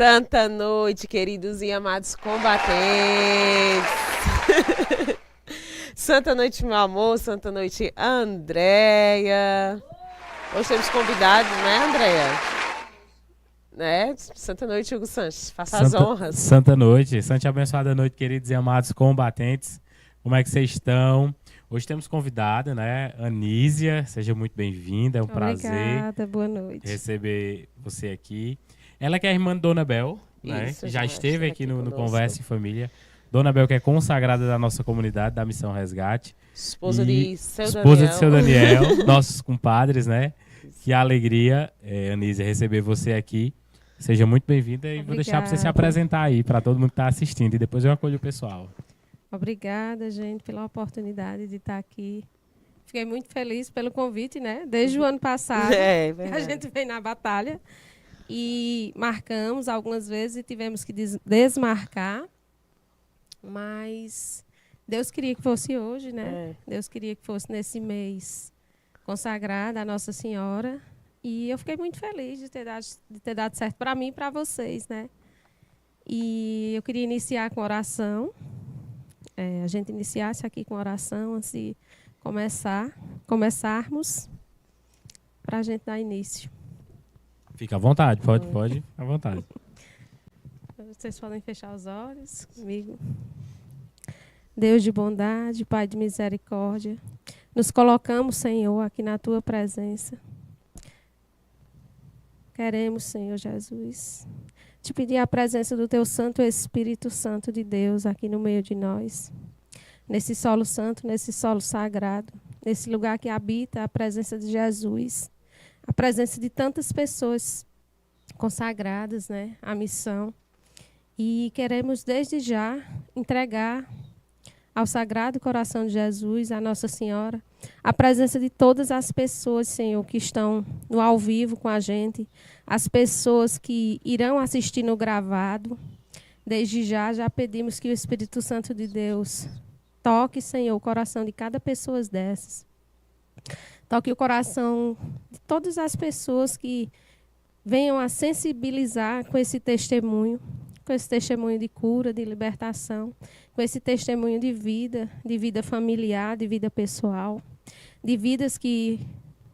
Santa noite, queridos e amados combatentes. Santa noite, meu amor. Santa noite, Andréia. Hoje temos convidados, né, Andréia? Né? Santa noite, Hugo Sanches. Faça as honras. Santa noite. Santa abençoada noite, queridos e amados combatentes. Como é que vocês estão? Hoje temos convidada, né? Anísia, seja muito bem-vinda. É um prazer. Obrigada, boa noite. Receber você aqui. Ela que é a irmã de Dona Bel, né? Isso, Já esteve aqui no conosco. Conversa em Família. Dona Bel, que é consagrada da nossa comunidade, da Missão Resgate. Esposa E de seu esposa Daniel. de seu Daniel, nossos compadres, né? Que alegria, Anísia, receber você aqui. Seja muito bem-vinda e vou deixar para você se Obrigada. apresentar aí para todo mundo que está assistindo e depois eu acolho o pessoal. Obrigada, gente, pela oportunidade de estar aqui. Fiquei muito feliz pelo convite, né? Desde o ano passado, É, a verdade. gente veio na batalha e marcamos algumas vezes e tivemos que desmarcar, mas Deus queria que fosse hoje, né? Deus queria que fosse nesse mês consagrado a Nossa Senhora. E eu fiquei muito feliz de ter dado certo para mim e para vocês, né? E eu queria iniciar com oração. A gente iniciasse aqui com oração, antes de começarmos, para a gente dar início. Fica à vontade, pode, à vontade. Vocês podem fechar os olhos comigo. Deus de bondade, Pai de misericórdia, nos colocamos, Senhor, aqui na Tua presença. Queremos, Senhor Jesus, te pedir a presença do Teu Santo Espírito Santo de Deus aqui no meio de nós. Nesse solo santo, nesse solo sagrado, nesse lugar que habita a presença de Jesus, a presença de tantas pessoas consagradas, né, à missão. E queremos desde já entregar ao Sagrado Coração de Jesus, a Nossa Senhora, a presença de todas as pessoas, Senhor, que estão no ao vivo com a gente, as pessoas que irão assistir no gravado. Desde já pedimos que o Espírito Santo de Deus toque, Senhor, o coração de cada pessoa dessas. Toque o coração de todas as pessoas que venham a sensibilizar com esse testemunho de cura, de libertação, com esse testemunho de vida familiar, de vida pessoal, de vidas que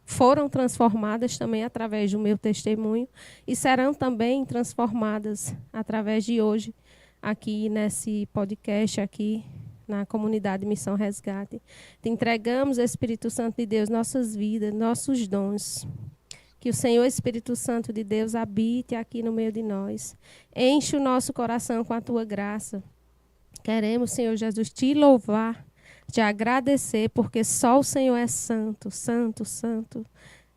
foram transformadas também através do meu testemunho e serão também transformadas através de hoje, aqui nesse podcast, aqui na comunidade Missão Resgate. Te entregamos, Espírito Santo de Deus, nossas vidas, nossos dons. Que o Senhor Espírito Santo de Deus habite aqui no meio de nós. Enche o nosso coração com a Tua graça. Queremos, Senhor Jesus, Te louvar, Te agradecer, porque só o Senhor é santo, santo, santo.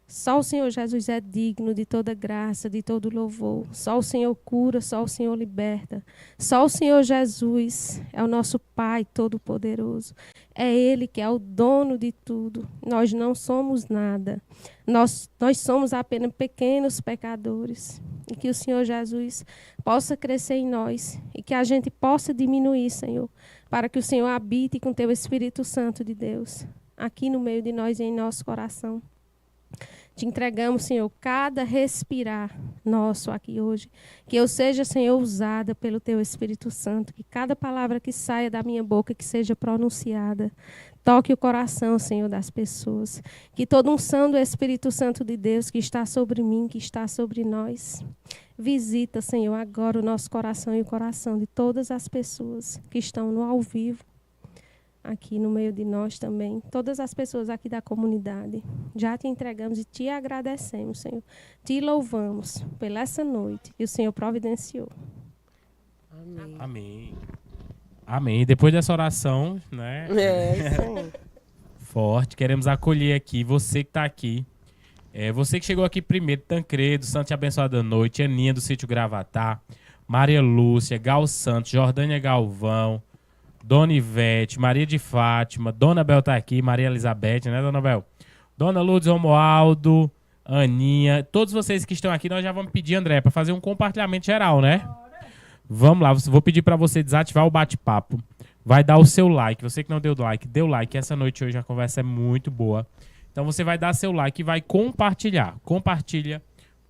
Só o Senhor Jesus é digno de toda graça, de todo louvor. Só o Senhor cura, só o Senhor liberta. Só o Senhor Jesus é o nosso Pai Todo-Poderoso. É Ele que é o dono de tudo. Nós não somos nada. Nós somos apenas pequenos pecadores. E que o Senhor Jesus possa crescer em nós e que a gente possa diminuir, Senhor, para que o Senhor habite com Teu Espírito Santo de Deus, aqui no meio de nós e em nosso coração. Te entregamos, Senhor, cada respirar nosso aqui hoje. Que eu seja, Senhor, usada pelo Teu Espírito Santo. Que cada palavra que saia da minha boca, que seja pronunciada, toque o coração, Senhor, das pessoas. Que toda unção do Espírito Santo de Deus que está sobre mim, que está sobre nós, visita, Senhor, agora o nosso coração e o coração de todas as pessoas que estão no ao vivo, aqui no meio de nós também, todas as pessoas aqui da comunidade. Já Te entregamos e Te agradecemos, Senhor. Te louvamos pela essa noite que o Senhor providenciou. Amém. Amém. Amém. Depois dessa oração, né? Sim. Forte, queremos acolher aqui você que está aqui. Você que chegou aqui primeiro, Tancredo, Santa Abençoada Noite, Aninha do Sítio Gravatá, Maria Lúcia, Gal Santos, Jordânia Galvão, Dona Ivete, Maria de Fátima, Dona Bel tá aqui, Maria Elizabeth, né, Dona Bel? Dona Lourdes Romualdo, Aninha, todos vocês que estão aqui, nós já vamos pedir, André, para fazer um compartilhamento geral, né? Vamos lá, vou pedir para você desativar o bate-papo. Vai dar o seu like. Você que não deu like, dê o like. Essa noite hoje a conversa é muito boa. Então você vai dar seu like e vai compartilhar. Compartilha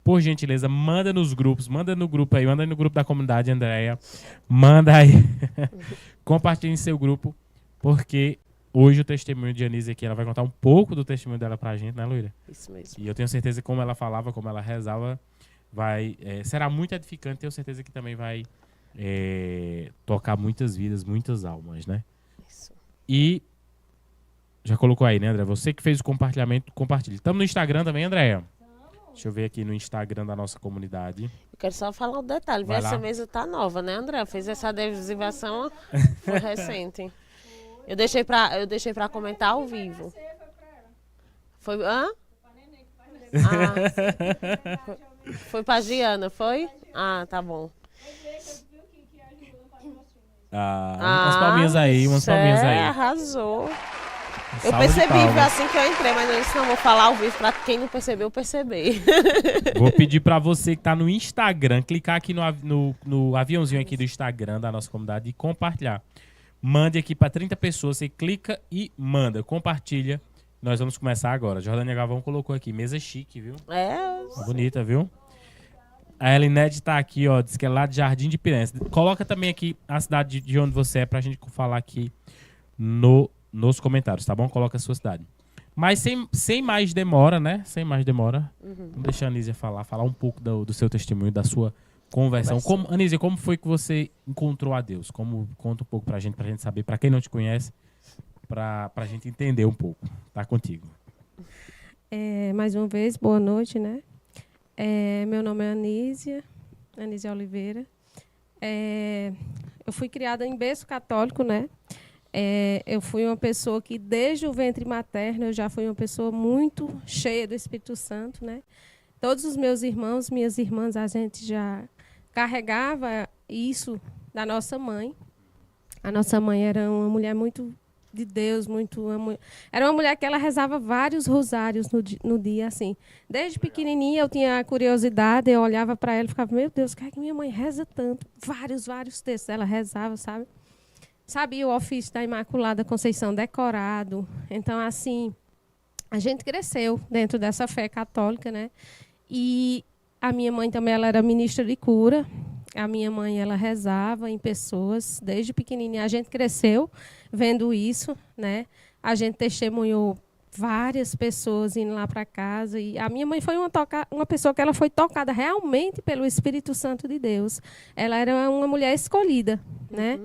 por gentileza, manda nos grupos, manda no grupo aí, manda no grupo da comunidade, Andréia. Manda aí. Compartilhe em seu grupo, porque hoje o testemunho de Anísia aqui, ela vai contar um pouco do testemunho dela pra gente, né, Luíra? Isso mesmo. E eu tenho certeza que como ela falava, como ela rezava, será muito edificante. Tenho certeza que também vai tocar muitas vidas, muitas almas, né? Isso. E já colocou aí, né, André? Você que fez o compartilhamento, compartilhe. Estamos no Instagram também, Andréia? Deixa eu ver aqui no Instagram da nossa comunidade. Eu quero só falar um detalhe. Vai Essa lá. mesa tá nova, né, André? Fez essa adesivação, foi recente. Eu deixei pra comentar ao vivo. Foi, hã? Foi pra Giana, foi? Ah, tá bom. Umas palminhas aí, umas palminhas aí. Arrasou. Eu Salva de percebi palmas. assim que eu entrei, mas eu disse, não, vou falar ao vivo pra quem não percebeu, perceber. Vou pedir pra você que tá no Instagram, clicar aqui no aviãozinho aqui do Instagram da nossa comunidade e compartilhar. Mande aqui pra 30 pessoas, você clica e manda, compartilha. Nós vamos começar agora. Jordânia Galvão colocou aqui, mesa chique, viu? Bonita, viu? A Elinete tá aqui, ó, diz que é lá de Jardim de Piranhas. Coloca também aqui a cidade de onde você é pra gente falar aqui nos comentários, tá bom? Coloca a sua cidade. Mas sem mais demora, né? Sem mais demora. Vamos deixar a Anísia falar um pouco do seu testemunho, da sua conversão. Anísia, como foi que você encontrou a Deus? Conta um pouco pra gente saber, pra quem não te conhece, pra gente entender um pouco. Tá contigo. Mais uma vez, boa noite, né? Meu nome é Anísia Oliveira. Eu fui criada em berço católico, né? Eu fui uma pessoa que, desde o ventre materno, eu já fui uma pessoa muito cheia do Espírito Santo, né? Todos os meus irmãos, minhas irmãs, a gente já carregava isso da nossa mãe. A nossa mãe era uma mulher muito de Deus, era uma mulher que ela rezava vários rosários no dia, assim. Desde pequenininha eu tinha a curiosidade, eu olhava para ela e ficava, meu Deus, que é que minha mãe reza tanto? Vários textos ela rezava, sabe? Sabia o ofício da Imaculada Conceição decorado. Então, assim, a gente cresceu dentro dessa fé católica, né? E a minha mãe também, ela era ministra de cura. A minha mãe, ela rezava em pessoas desde pequenininha. A gente cresceu vendo isso, né? A gente testemunhou várias pessoas indo lá para casa. E a minha mãe foi uma pessoa que ela foi tocada realmente pelo Espírito Santo de Deus. Ela era uma mulher escolhida, né?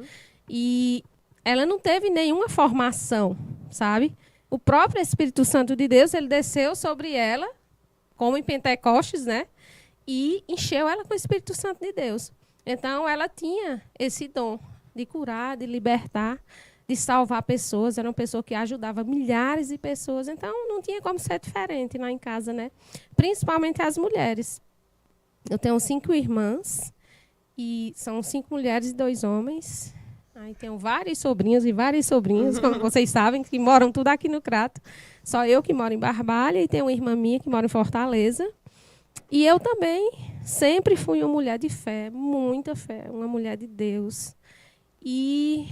E ela não teve nenhuma formação, sabe? O próprio Espírito Santo de Deus, ele desceu sobre ela, como em Pentecostes, né? E encheu ela com o Espírito Santo de Deus. Então, ela tinha esse dom de curar, de libertar, de salvar pessoas. Era uma pessoa que ajudava milhares de pessoas. Então, não tinha como ser diferente lá em casa, né? Principalmente as mulheres. Eu tenho 5 irmãs, e são 5 mulheres e 2 homens. Aí tenho vários sobrinhos e várias sobrinhas, como vocês sabem, que moram tudo aqui no Crato. Só eu que moro em Barbalha e tenho uma irmã minha que mora em Fortaleza. E eu também sempre fui uma mulher de fé, muita fé, uma mulher de Deus. E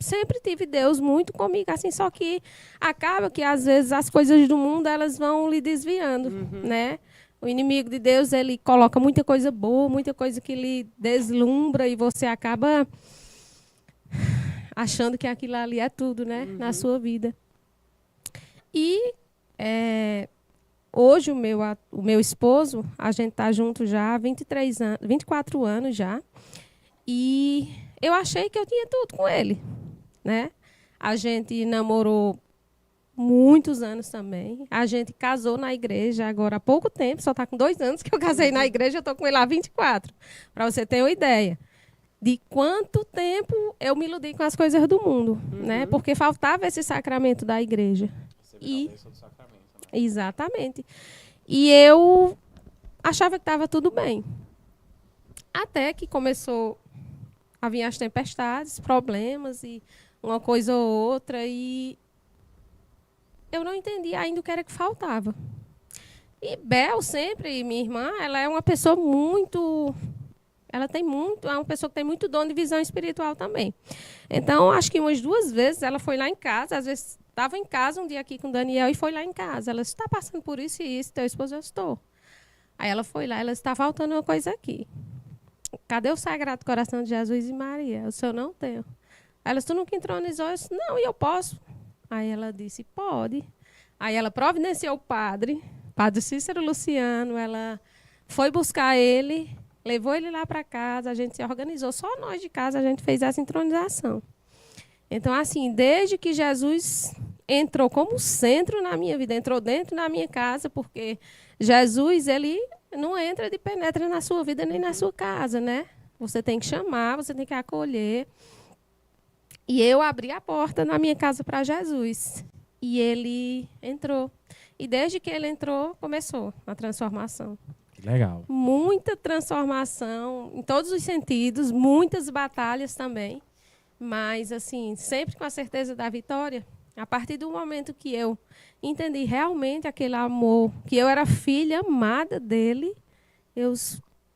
sempre tive Deus muito comigo, assim, só que acaba que, às vezes, as coisas do mundo, elas vão lhe desviando, né? O inimigo de Deus, ele coloca muita coisa boa, muita coisa que lhe deslumbra e você acaba achando que aquilo ali é tudo, né? Na sua vida. E hoje o meu esposo, a gente está junto já há 24 anos já. E eu achei que eu tinha tudo com ele, né? A gente namorou muitos anos também. A gente casou na igreja agora há pouco tempo, só está com 2 anos que eu casei na igreja, eu estou com ele há 24. Para você ter uma ideia de quanto tempo eu me iludi com as coisas do mundo, né? Porque faltava esse sacramento da igreja. Exatamente. E eu achava que estava tudo bem. Até que começou a vir as tempestades, problemas e uma coisa ou outra, e eu não entendi ainda o que era que faltava. E Bel sempre, minha irmã, ela é uma pessoa é uma pessoa que tem muito dom de visão espiritual também. Então, acho que umas 2 vezes ela foi lá em casa, às vezes estava em casa um dia aqui com o Daniel e foi lá em casa. Ela está passando por isso e isso, teu esposo, eu estou. Aí ela foi lá, ela está faltando uma coisa aqui. Cadê o Sagrado Coração de Jesus e Maria? O senhor não tem. Aí ela disse, tu nunca entronizou? Eu disse, não, e eu posso? Aí ela disse, pode. Aí ela providenciou o padre Cícero Luciano, ela foi buscar ele, levou ele lá para casa, a gente se organizou, só nós de casa a gente fez essa entronização. Então, assim, desde que Jesus entrou como centro na minha vida, entrou dentro da minha casa, porque Jesus, ele não entra de penetra na sua vida nem na sua casa, né? Você tem que chamar, você tem que acolher. E eu abri a porta na minha casa para Jesus. E ele entrou. E desde que ele entrou, começou a transformação. Legal. Muita transformação em todos os sentidos, muitas batalhas também. Mas, assim, sempre com a certeza da vitória. A partir do momento que eu entendi realmente aquele amor, que eu era filha amada dele,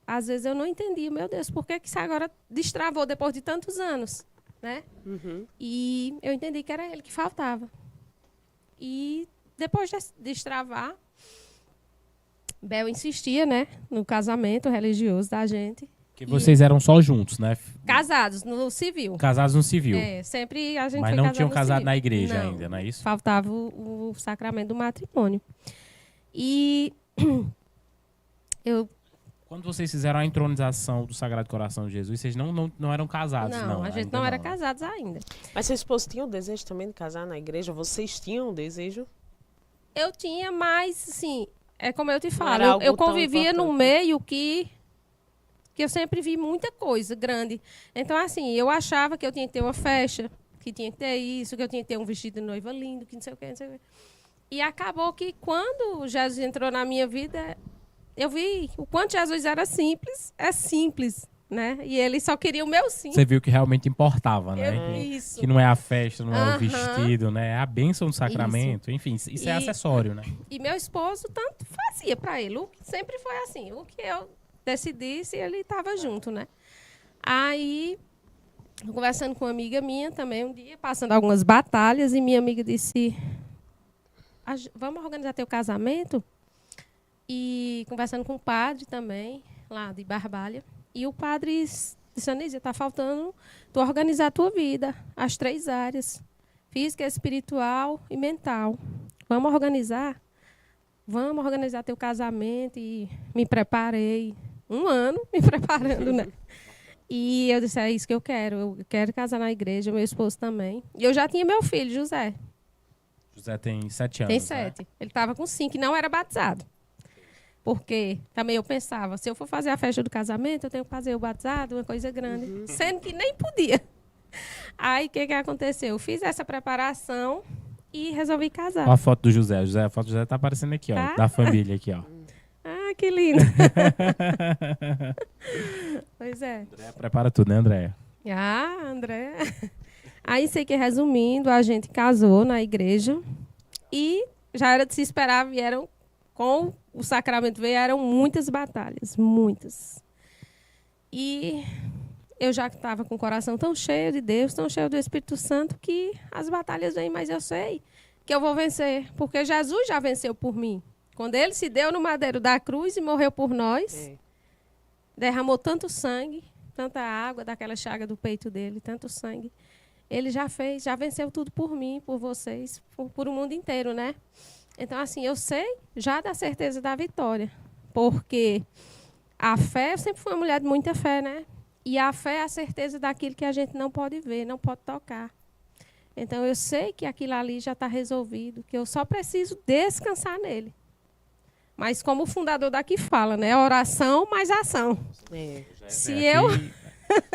às vezes eu não entendia, meu Deus, por que isso agora destravou depois de tantos anos, né? E eu entendi que era ele que faltava. E depois de destravar, Bel insistia, né, no casamento religioso da gente. Porque vocês eram só juntos, né? Casados no civil. Casados no civil. É, sempre a gente Mas foi não casado tinham no casado civil. na igreja Não, ainda, não é isso? faltava o sacramento do matrimônio. E eu Quando vocês fizeram a entronização do Sagrado Coração de Jesus, vocês não eram casados, não? a gente ainda não era né? casados ainda. Mas seu esposo tinha o desejo também de casar na igreja? Vocês tinham o desejo? Eu tinha, mas, assim, é como eu te era falo, algo eu tão convivia num importante. meio que eu sempre vi muita coisa grande. Então, assim, eu achava que eu tinha que ter uma festa, que tinha que ter isso, que eu tinha que ter um vestido de noiva lindo, que não sei o quê, não sei o quê. E acabou que quando Jesus entrou na minha vida, eu vi o quanto Jesus era simples, é simples, né? E ele só queria o meu sim. Você viu que realmente importava, né? Isso. Que não é a festa, não é o Aham. vestido, né? É a bênção do sacramento. Enfim, isso é acessório, né? E meu esposo tanto fazia para ele. Sempre foi assim. O que eu decidisse, ele estava junto, né? Aí, conversando com uma amiga minha também, um dia, passando algumas batalhas, e minha amiga disse, vamos organizar teu casamento? E conversando com o padre também, lá de Barbalha. E o padre disse, Anísia, está faltando tu organizar a tua vida, as 3 áreas, física, espiritual e mental. Vamos organizar teu casamento. E me preparei, 1 ano me preparando, né? E eu disse, é isso que eu quero casar na igreja, meu esposo também. E eu já tinha meu filho, José. José tem 7 anos. Tem né? 7. Ele estava com 5 e não era batizado. Porque também eu pensava, se eu for fazer a festa do casamento, eu tenho que fazer o batizado, uma coisa grande. Sendo que nem podia. Aí, o que aconteceu? Eu fiz essa preparação e resolvi casar. Olha a foto do José. A foto do José tá aparecendo aqui, ó. Tá? Da família aqui, ó. Ah, que lindo. Pois é. Andréia prepara tudo, né, Andréia? Ah, André. Aí, sei que, resumindo, a gente casou na igreja e já era de se esperar, vieram com o sacramento, vieram muitas batalhas, muitas. E eu já estava com o coração tão cheio de Deus, tão cheio do Espírito Santo, que as batalhas vêm, mas eu sei que eu vou vencer, porque Jesus já venceu por mim. Quando ele se deu no madeiro da cruz e morreu por nós, derramou tanto sangue, tanta água daquela chaga do peito dele, tanto sangue. Ele já fez, já venceu tudo por mim, por vocês, por o mundo inteiro, né? Então, assim, eu sei já da certeza da vitória, porque a fé, eu sempre fui uma mulher de muita fé, né? E a fé é a certeza daquilo que a gente não pode ver, não pode tocar. Então, eu sei que aquilo ali já está resolvido, que eu só preciso descansar nele. Mas como o fundador daqui fala, né? Oração mais ação. Se eu...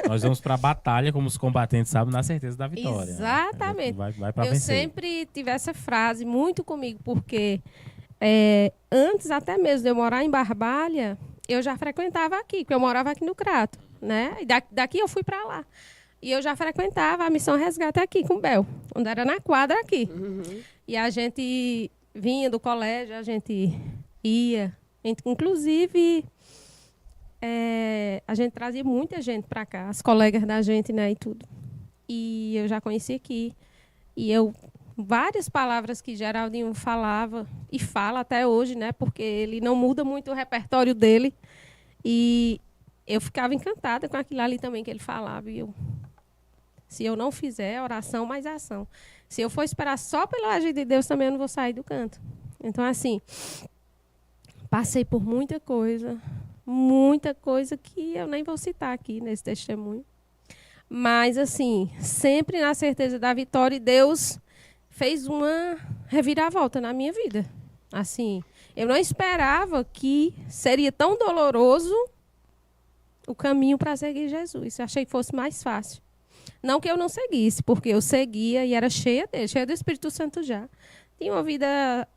Nós vamos para a batalha, como os combatentes sabem, na certeza da vitória. Exatamente. Né? Vai para Eu vencer. sempre tive essa frase muito comigo, porque antes até mesmo de eu morar em Barbalha, eu já frequentava aqui, porque eu morava aqui no Crato, né? E daqui eu fui para lá. E eu já frequentava a Missão Resgate aqui com o Bel, onde era na quadra aqui. E a gente vinha do colégio, a gente ia. Inclusive, a gente trazia muita gente para cá, as colegas da gente, né, e tudo. E eu já conheci aqui. E eu várias palavras que Geraldinho falava e fala até hoje, né? Porque ele não muda muito o repertório dele. E eu ficava encantada com aquilo ali também que ele falava. E se eu não fizer oração, mais ação. Se eu for esperar só pelo agir de Deus, também eu não vou sair do canto. Então, assim, passei por muita coisa que eu nem vou citar aqui nesse testemunho. Mas, assim, sempre na certeza da vitória, e Deus fez uma reviravolta na minha vida. Assim, eu não esperava que seria tão doloroso o caminho para seguir Jesus. Eu achei que fosse mais fácil. Não que eu não seguisse, porque eu seguia e era cheia dele, cheia do Espírito Santo já. Tinha uma vida...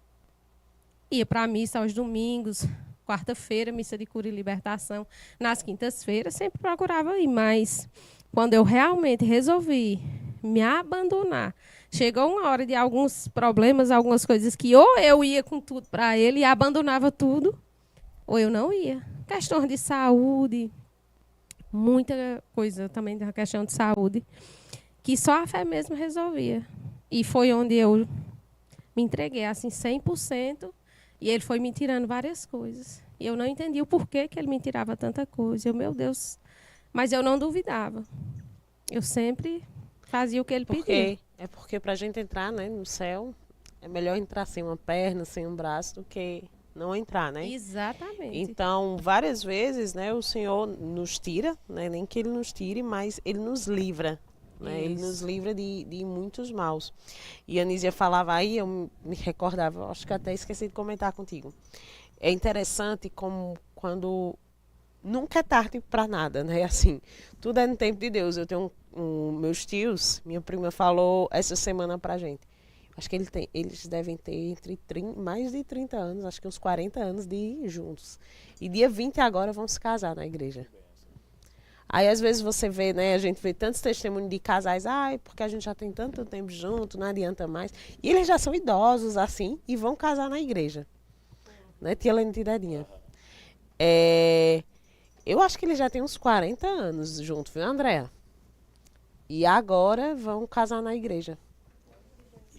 Ia para a missa aos domingos, quarta-feira, missa de cura e libertação. Nas quintas-feiras, sempre procurava ir, mas quando eu realmente resolvi me abandonar, chegou uma hora de alguns problemas, algumas coisas que ou eu ia com tudo para ele e abandonava tudo, ou eu não ia. Questões de saúde, muita coisa também da questão de saúde, que só a fé mesmo resolvia. E foi onde eu me entreguei, assim, 100%, e ele foi me tirando várias coisas. E eu não entendi o porquê que ele me tirava tanta coisa. Eu, meu Deus, mas eu não duvidava. Eu sempre fazia o que ele pedia. É porque para a gente entrar, né, no céu, é melhor entrar sem uma perna, sem um braço, do que não entrar, né? Exatamente. Então, várias vezes, né, o Senhor nos tira, né, nem que Ele nos tire, mas Ele nos livra. Né? Ele nos livra de muitos maus. E a Anísia falava aí, eu me recordava, acho que até esqueci de comentar contigo. É interessante como quando nunca é tarde para nada, né? Assim, tudo é no tempo de Deus. Eu tenho meus tios, minha prima falou essa semana pra gente. Acho que eles devem ter mais de 30 anos, acho que uns 40 anos de ir juntos. E dia 20 agora vão se casar na igreja. Aí às vezes você vê, né, a gente vê tantos testemunhos de casais, porque a gente já tem tanto tempo junto, não adianta mais. E eles já são idosos assim e vão casar na igreja. Né, tia Lene Tidadinha. Eu acho que eles já têm uns 40 anos juntos, viu, Andréa? E agora vão casar na igreja.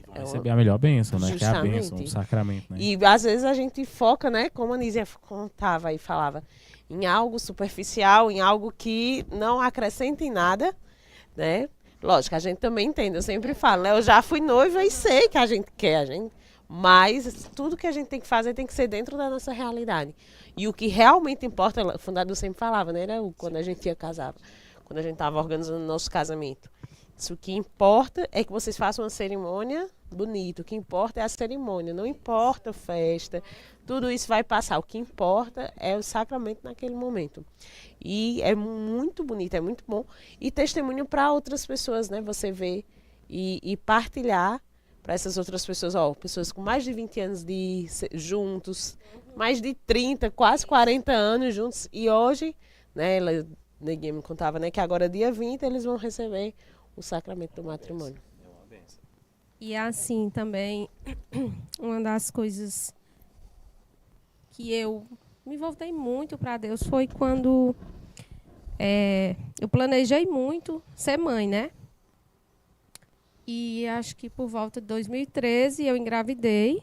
Vai receber a melhor bênção, né? Justamente. Que é a bênção, o sacramento, né? E às vezes a gente foca, né, como a Anísia contava e falava, em algo superficial, em algo que não acrescenta em nada, né? Lógico, a gente também entende, eu sempre falo, né? Eu já fui noiva e sei que a gente quer, mas tudo que a gente tem que fazer tem que ser dentro da nossa realidade. E o que realmente importa, o fundador sempre falava, né? Quando a gente ia casar, quando a gente estava organizando o nosso casamento. Isso que importa é que vocês façam uma cerimônia bonita. O que importa é a cerimônia, não importa a festa. Tudo isso vai passar. O que importa é o sacramento naquele momento. E é muito bonito, é muito bom. E testemunho para outras pessoas, né? Você vê e partilhar para essas outras pessoas. Pessoas com mais de 20 anos juntos, mais de 30, quase 40 anos juntos. E hoje, né? Ninguém me contava, né? Que agora, dia 20, eles vão receber o sacramento do matrimônio. E assim também, uma das coisas que eu me voltei muito para Deus foi quando eu planejei muito ser mãe, né? E acho que por volta de 2013 eu engravidei.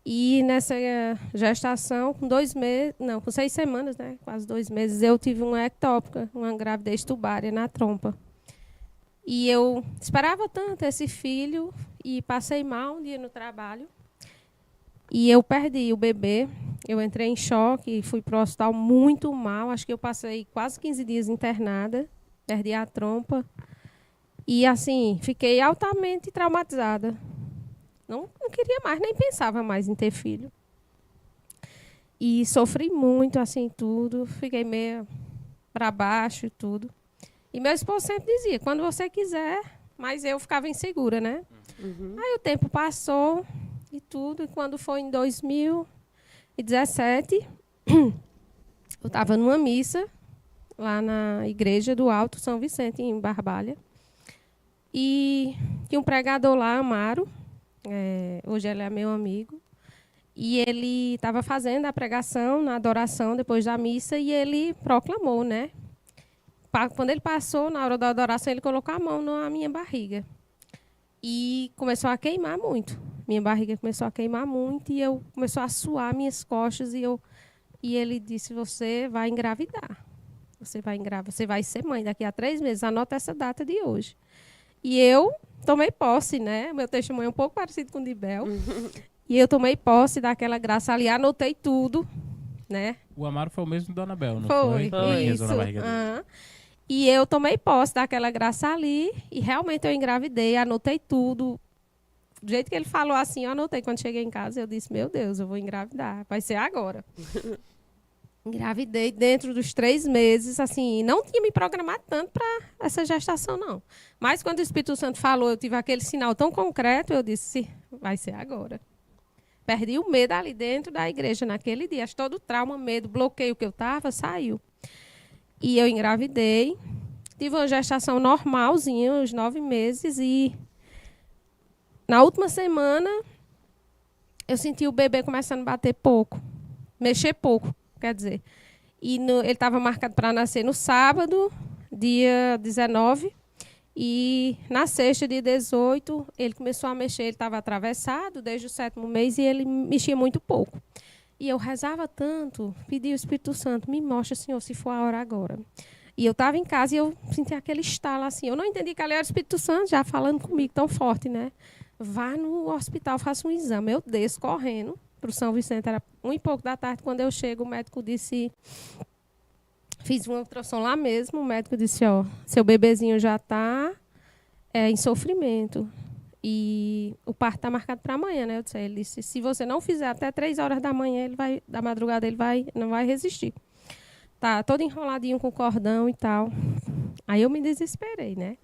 E nessa gestação, com 6 semanas, né? Quase 2 meses, eu tive uma ectópica, uma gravidez tubária na trompa. E eu esperava tanto esse filho e passei mal um dia no trabalho. E eu perdi o bebê. Eu entrei em choque, fui para o hospital muito mal. Acho que eu passei quase 15 dias internada. Perdi a trompa. E, assim, fiquei altamente traumatizada. Não queria mais, nem pensava mais em ter filho. E sofri muito, assim, tudo. Fiquei meio para baixo e tudo. E meu esposo sempre dizia, quando você quiser, mas eu ficava insegura, né? Uhum. Aí o tempo passou e tudo, e quando foi em 2017, eu estava numa missa, lá na igreja do Alto São Vicente, em Barbalha, e tinha um pregador lá, Amaro, hoje ele é meu amigo, e ele estava fazendo a pregação na adoração, depois da missa, e ele proclamou, né? Quando ele passou, na hora da adoração, ele colocou a mão na minha barriga. E começou a queimar muito. Minha barriga começou a queimar muito e eu começou a suar minhas costas e ele disse: você vai engravidar. Você vai ser mãe daqui a 3 meses. Anota essa data de hoje. E eu tomei posse, né? Meu testemunho é um pouco parecido com o de Bel. E eu tomei posse daquela graça ali, anotei tudo, né? O Amaro foi o mesmo do Dona Bel, não Foi, foi? Ele isso. rezou na barriga dele. Aham. E eu tomei posse daquela graça ali e realmente eu engravidei, anotei tudo. Do jeito que ele falou assim, eu anotei. Quando cheguei em casa, eu disse: meu Deus, eu vou engravidar. Vai ser agora. Engravidei dentro dos 3 meses, assim, não tinha me programado tanto para essa gestação, não. Mas quando o Espírito Santo falou, eu tive aquele sinal tão concreto, eu disse: vai ser agora. Perdi o medo ali dentro da igreja naquele dia. Acho que todo o trauma, medo, bloqueio que eu estava, saiu. E eu engravidei. Tive uma gestação normalzinha, uns 9 meses. E na última semana, eu senti o bebê começando a bater pouco. Mexer pouco, quer dizer. E ele estava marcado para nascer no sábado, dia 19. E na sexta, dia 18, ele começou a mexer. Ele estava atravessado desde o 7º mês e ele mexia muito pouco. E eu rezava tanto, pedi ao Espírito Santo: me mostra, Senhor, se for a hora agora. E eu estava em casa e eu senti aquele estalo assim. Eu não entendi que ali era o Espírito Santo já falando comigo tão forte, né? Vá no hospital, faça um exame. Eu desço correndo para o São Vicente. Era 1 e pouco da tarde. Quando eu chego, o médico disse... Fiz uma ultrassom lá mesmo. O médico disse: ó, seu bebezinho já está em sofrimento. E o parto está marcado para amanhã, né? Eu disse, ele disse: se você não fizer até 3 horas da manhã, da madrugada, ele não vai resistir. Tá todo enroladinho com cordão e tal. Aí eu me desesperei, né?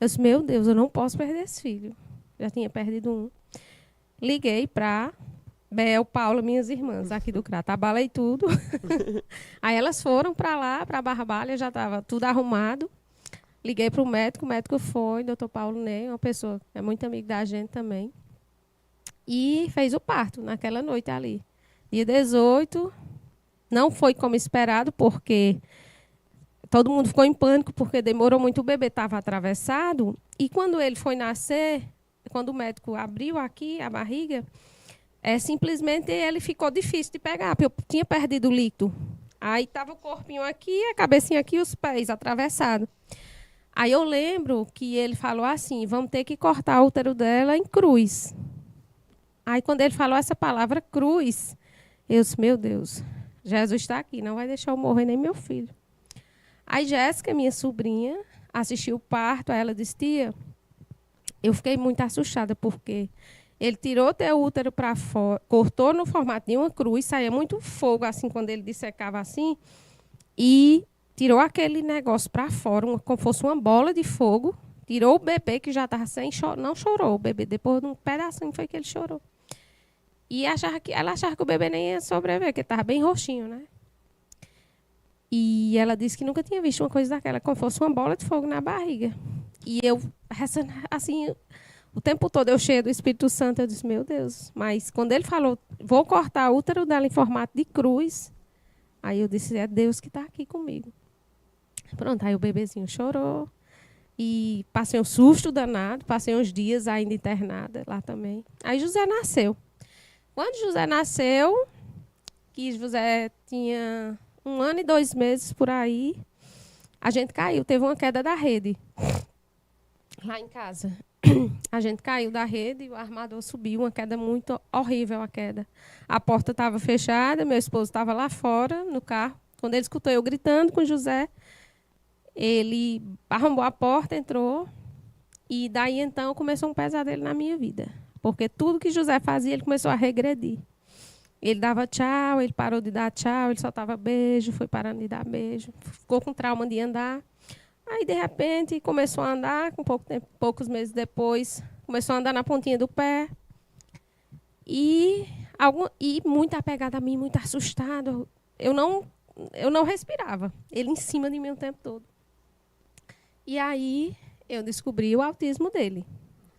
Eu disse: meu Deus, eu não posso perder esse filho. Já tinha perdido um. Liguei para Bel, Paula, minhas irmãs aqui do Crato. Abalei tudo. Aí elas foram para lá, para Barbalha, já estava tudo arrumado. Liguei para o médico foi, doutor Paulo Ney, uma pessoa que é muito amigo da gente também. E fez o parto naquela noite ali. Dia 18, não foi como esperado, porque todo mundo ficou em pânico, porque demorou muito, o bebê estava atravessado. E quando ele foi nascer, quando o médico abriu aqui a barriga, simplesmente ele ficou difícil de pegar, porque eu tinha perdido o líquido. Aí estava o corpinho aqui, a cabecinha aqui e os pés atravessados. Aí eu lembro que ele falou assim: vamos ter que cortar o útero dela em cruz. Aí quando ele falou essa palavra cruz, eu disse: meu Deus, Jesus está aqui, não vai deixar eu morrer nem meu filho. Aí Jéssica, minha sobrinha, assistiu o parto, aí ela disse: tia, eu fiquei muito assustada, porque ele tirou teu útero para fora, cortou no formato de uma cruz, saía muito fogo assim quando ele dissecava assim, e tirou aquele negócio para fora, como fosse uma bola de fogo, tirou o bebê que já estava sem chorar, não chorou o bebê, depois de um pedacinho foi que ele chorou. E ela achava que o bebê nem ia sobreviver, porque estava bem roxinho, né? E ela disse que nunca tinha visto uma coisa daquela, como fosse uma bola de fogo na barriga. E eu, assim, o tempo todo eu cheia do Espírito Santo, eu disse: meu Deus. Mas quando ele falou: vou cortar o útero dela em formato de cruz, aí eu disse: é Deus que está aqui comigo. Pronto, aí o bebezinho chorou. E passei um susto danado, passei uns dias ainda internada lá também. Aí José nasceu. Quando José nasceu, que José tinha 1 ano e 2 meses por aí, a gente caiu, teve uma queda da rede lá em casa. A gente caiu da rede e o armador subiu, uma queda muito horrível, a queda. A porta estava fechada, meu esposo estava lá fora, no carro. Quando ele escutou eu gritando com José, ele arrombou a porta, entrou, e daí então começou um pesadelo na minha vida. Porque tudo que José fazia, ele começou a regredir. Ele dava tchau, ele parou de dar tchau, ele soltava beijo, foi parando de dar beijo, ficou com trauma de andar. Aí, de repente, começou a andar, com poucos meses depois, começou a andar na pontinha do pé. E muito apegado a mim, muito assustado. Eu não respirava. Ele em cima de mim o tempo todo. E aí, eu descobri o autismo dele,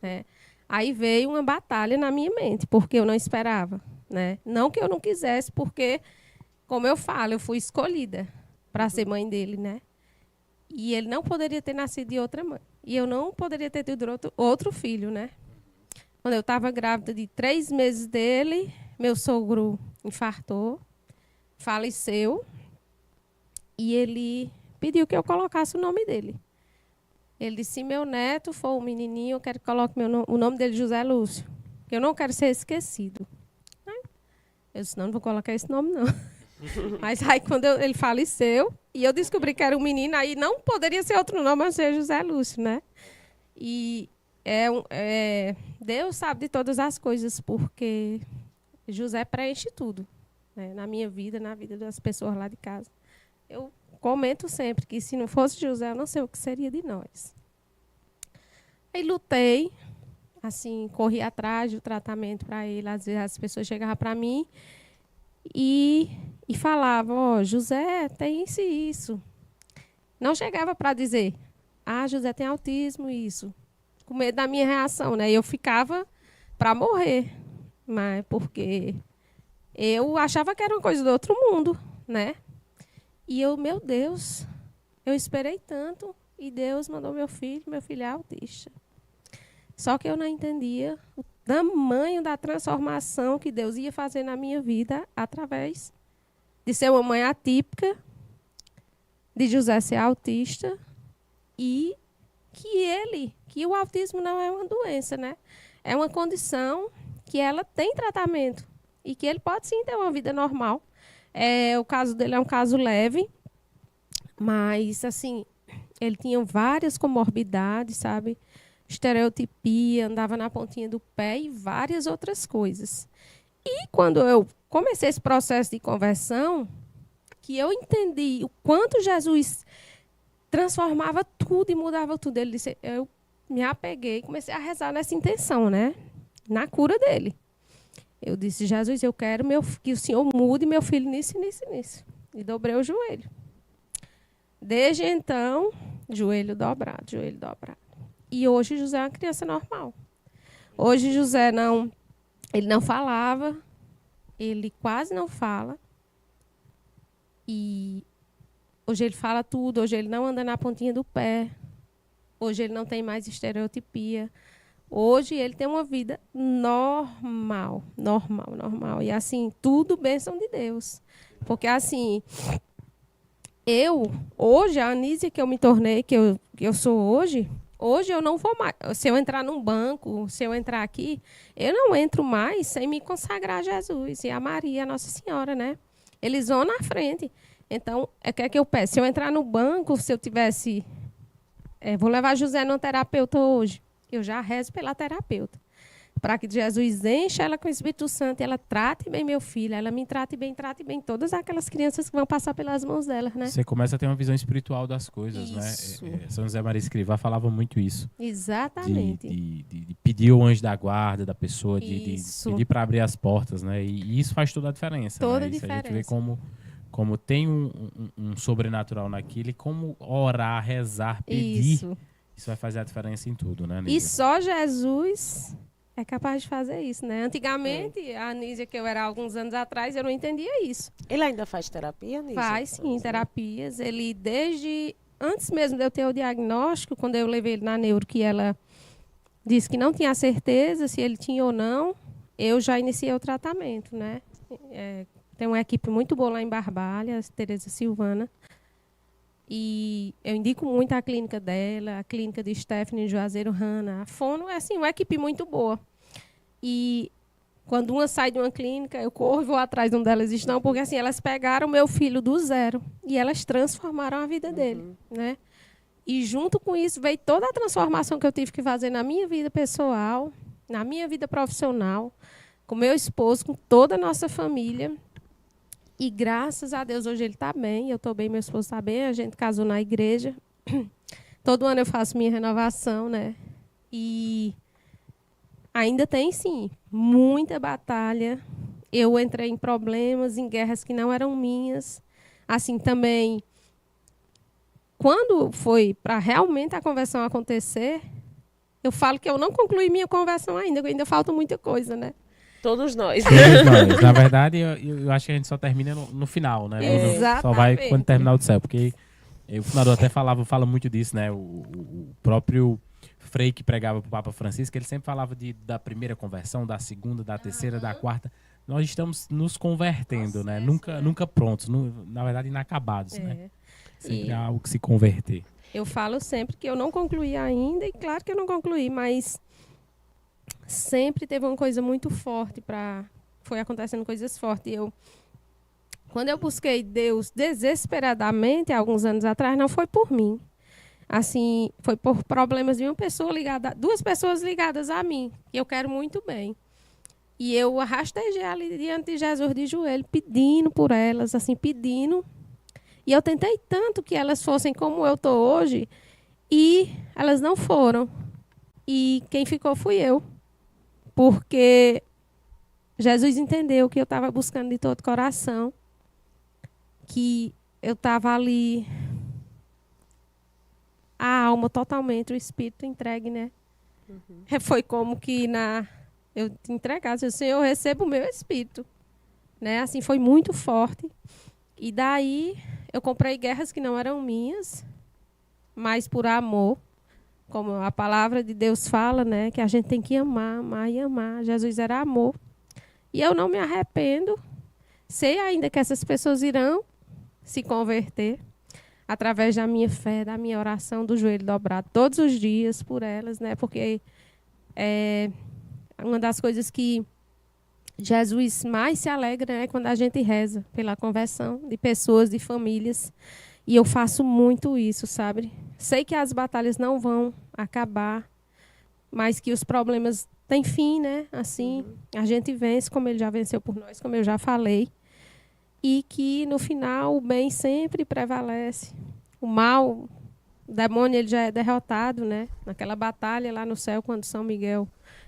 né? Aí veio uma batalha na minha mente, porque eu não esperava, né? Não que eu não quisesse, porque, como eu falo, eu fui escolhida para ser mãe dele, né? E ele não poderia ter nascido de outra mãe. E eu não poderia ter tido outro filho, né? Quando eu estava grávida de 3 meses dele, meu sogro infartou, faleceu, e ele pediu que eu colocasse o nome dele. Ele disse, se meu neto for um menininho, eu quero que coloque o nome dele, José Lúcio, que eu não quero ser esquecido. Eu disse, não vou colocar esse nome, não. Mas aí, quando ele faleceu, e eu descobri que era um menino, aí não poderia ser outro nome, a ser José Lúcio, né? E Deus sabe de todas as coisas, porque José preenche tudo, né? Na minha vida, na vida das pessoas lá de casa. Eu comento sempre que se não fosse José, eu não sei o que seria de nós. Aí lutei, assim, corri atrás do tratamento para ele. Às vezes as pessoas chegavam para mim e falavam, ó, José tem isso. Não chegava para dizer, José tem autismo, isso. Com medo da minha reação, né? Eu ficava para morrer, mas porque eu achava que era uma coisa do outro mundo, né? E eu, meu Deus, eu esperei tanto e Deus mandou meu filho é autista. Só que eu não entendia o tamanho da transformação que Deus ia fazer na minha vida através de ser uma mãe atípica, de José ser autista e que o autismo não é uma doença, né? É uma condição que ela tem tratamento e que ele pode sim ter uma vida normal. O caso dele é um caso leve, mas assim, ele tinha várias comorbidades, sabe? Estereotipia, andava na pontinha do pé e várias outras coisas. E quando eu comecei esse processo de conversão, que eu entendi o quanto Jesus transformava tudo e mudava tudo, ele disse, eu me apeguei e comecei a rezar nessa intenção, né? Na cura dele. Eu disse, Jesus, eu quero que o Senhor mude meu filho nisso. E dobrei o joelho. Desde então, joelho dobrado. E hoje José é uma criança normal. Hoje José ele não falava, ele quase não fala. E hoje ele fala tudo, hoje ele não anda na pontinha do pé. Hoje ele não tem mais estereotipia. Hoje ele tem uma vida normal. E assim, tudo bênção de Deus. Porque assim, hoje, a Anísia que eu me tornei, que eu sou hoje eu não vou mais. Se eu entrar num banco, se eu entrar aqui, eu não entro mais sem me consagrar a Jesus e a Maria, a Nossa Senhora, né? Eles vão na frente. Então, o que é que eu peço? Se eu entrar no banco, se eu tivesse... vou levar José no terapeuta hoje. Eu já rezo pela terapeuta. Para que Jesus enche ela com o Espírito Santo e ela trate bem meu filho, ela me trate bem todas aquelas crianças que vão passar pelas mãos delas, né? Você começa a ter uma visão espiritual das coisas, isso, né? São José Maria Escrivá falava muito isso. Exatamente. De pedir o anjo da guarda da pessoa, de pedir para abrir as portas, né? E isso faz toda a diferença. Toda né? a diferença. A gente vê como tem um sobrenatural naquilo e como orar, rezar, pedir. Isso vai fazer a diferença em tudo, né, Anísia? E só Jesus é capaz de fazer isso, né? Antigamente, a Anísia, que eu era há alguns anos atrás, eu não entendia isso. Ele ainda faz terapia, Anísia? Faz, sim, terapias. Ele, antes mesmo de eu ter o diagnóstico, quando eu levei ele na neuro, que ela disse que não tinha certeza se ele tinha ou não, eu já iniciei o tratamento, né? Tem uma equipe muito boa lá em Barbalha, a Tereza Silvana. E eu indico muito a clínica dela, a clínica de Stephanie Juazeiro Hanna. A Fono é assim, uma equipe muito boa. E quando uma sai de uma clínica, eu corro e vou atrás de onde elas estão, porque assim, elas pegaram o meu filho do zero e elas transformaram a vida dele, né? E junto com isso veio toda a transformação que eu tive que fazer na minha vida pessoal, na minha vida profissional, com meu esposo, com toda a nossa família. E graças a Deus, hoje ele está bem, eu estou bem, meu esposo está bem, a gente casou na igreja. Todo ano eu faço minha renovação, né? E ainda tem, sim, muita batalha. Eu entrei em problemas, em guerras que não eram minhas. Assim, também, quando foi para realmente a conversão acontecer, eu falo que eu não concluí minha conversão ainda falta muita coisa, né? Todos nós. Na verdade, eu acho que a gente só termina no final, né? Exatamente. Só vai quando terminar o céu, porque o fundador até fala muito disso, né? O próprio frei que pregava para o Papa Francisco, ele sempre falava da primeira conversão, da segunda, da terceira, da quarta. Nós estamos nos convertendo, né? Nunca prontos, na verdade inacabados, né? Sempre há algo que se converter. Eu falo sempre que eu não concluí ainda, e claro que eu não concluí, mas sempre teve uma coisa muito forte foi acontecendo coisas fortes. Quando eu busquei Deus desesperadamente, há alguns anos atrás, não foi por mim. Assim, foi por problemas de duas pessoas ligadas a mim, que eu quero muito bem. E eu arrastejei ali diante de Jesus de joelho, pedindo por elas, assim, pedindo. E eu tentei tanto que elas fossem como eu estou hoje, e elas não foram. E quem ficou fui eu. Porque Jesus entendeu que eu estava buscando de todo coração, que eu estava ali, a alma totalmente, o espírito entregue, né? Foi como que eu te entregasse, o Senhor, eu recebo o meu espírito, né? Assim, foi muito forte. E daí eu comprei guerras que não eram minhas, mas por amor, como a palavra de Deus fala, né? Que a gente tem que amar, amar e amar. Jesus era amor. E eu não me arrependo. Sei ainda que essas pessoas irão se converter através da minha fé, da minha oração, do joelho dobrado todos os dias por elas, né? Porque é uma das coisas que Jesus mais se alegra é quando a gente reza pela conversão de pessoas, de famílias. E eu faço muito isso, sabe? Sei que as batalhas não vão acabar, mas que os problemas têm fim, né? Assim, a gente vence como ele já venceu por nós, como eu já falei. E que, no final, o bem sempre prevalece. O mal, o demônio, ele já é derrotado, né? Naquela batalha lá no céu, quando São Miguel,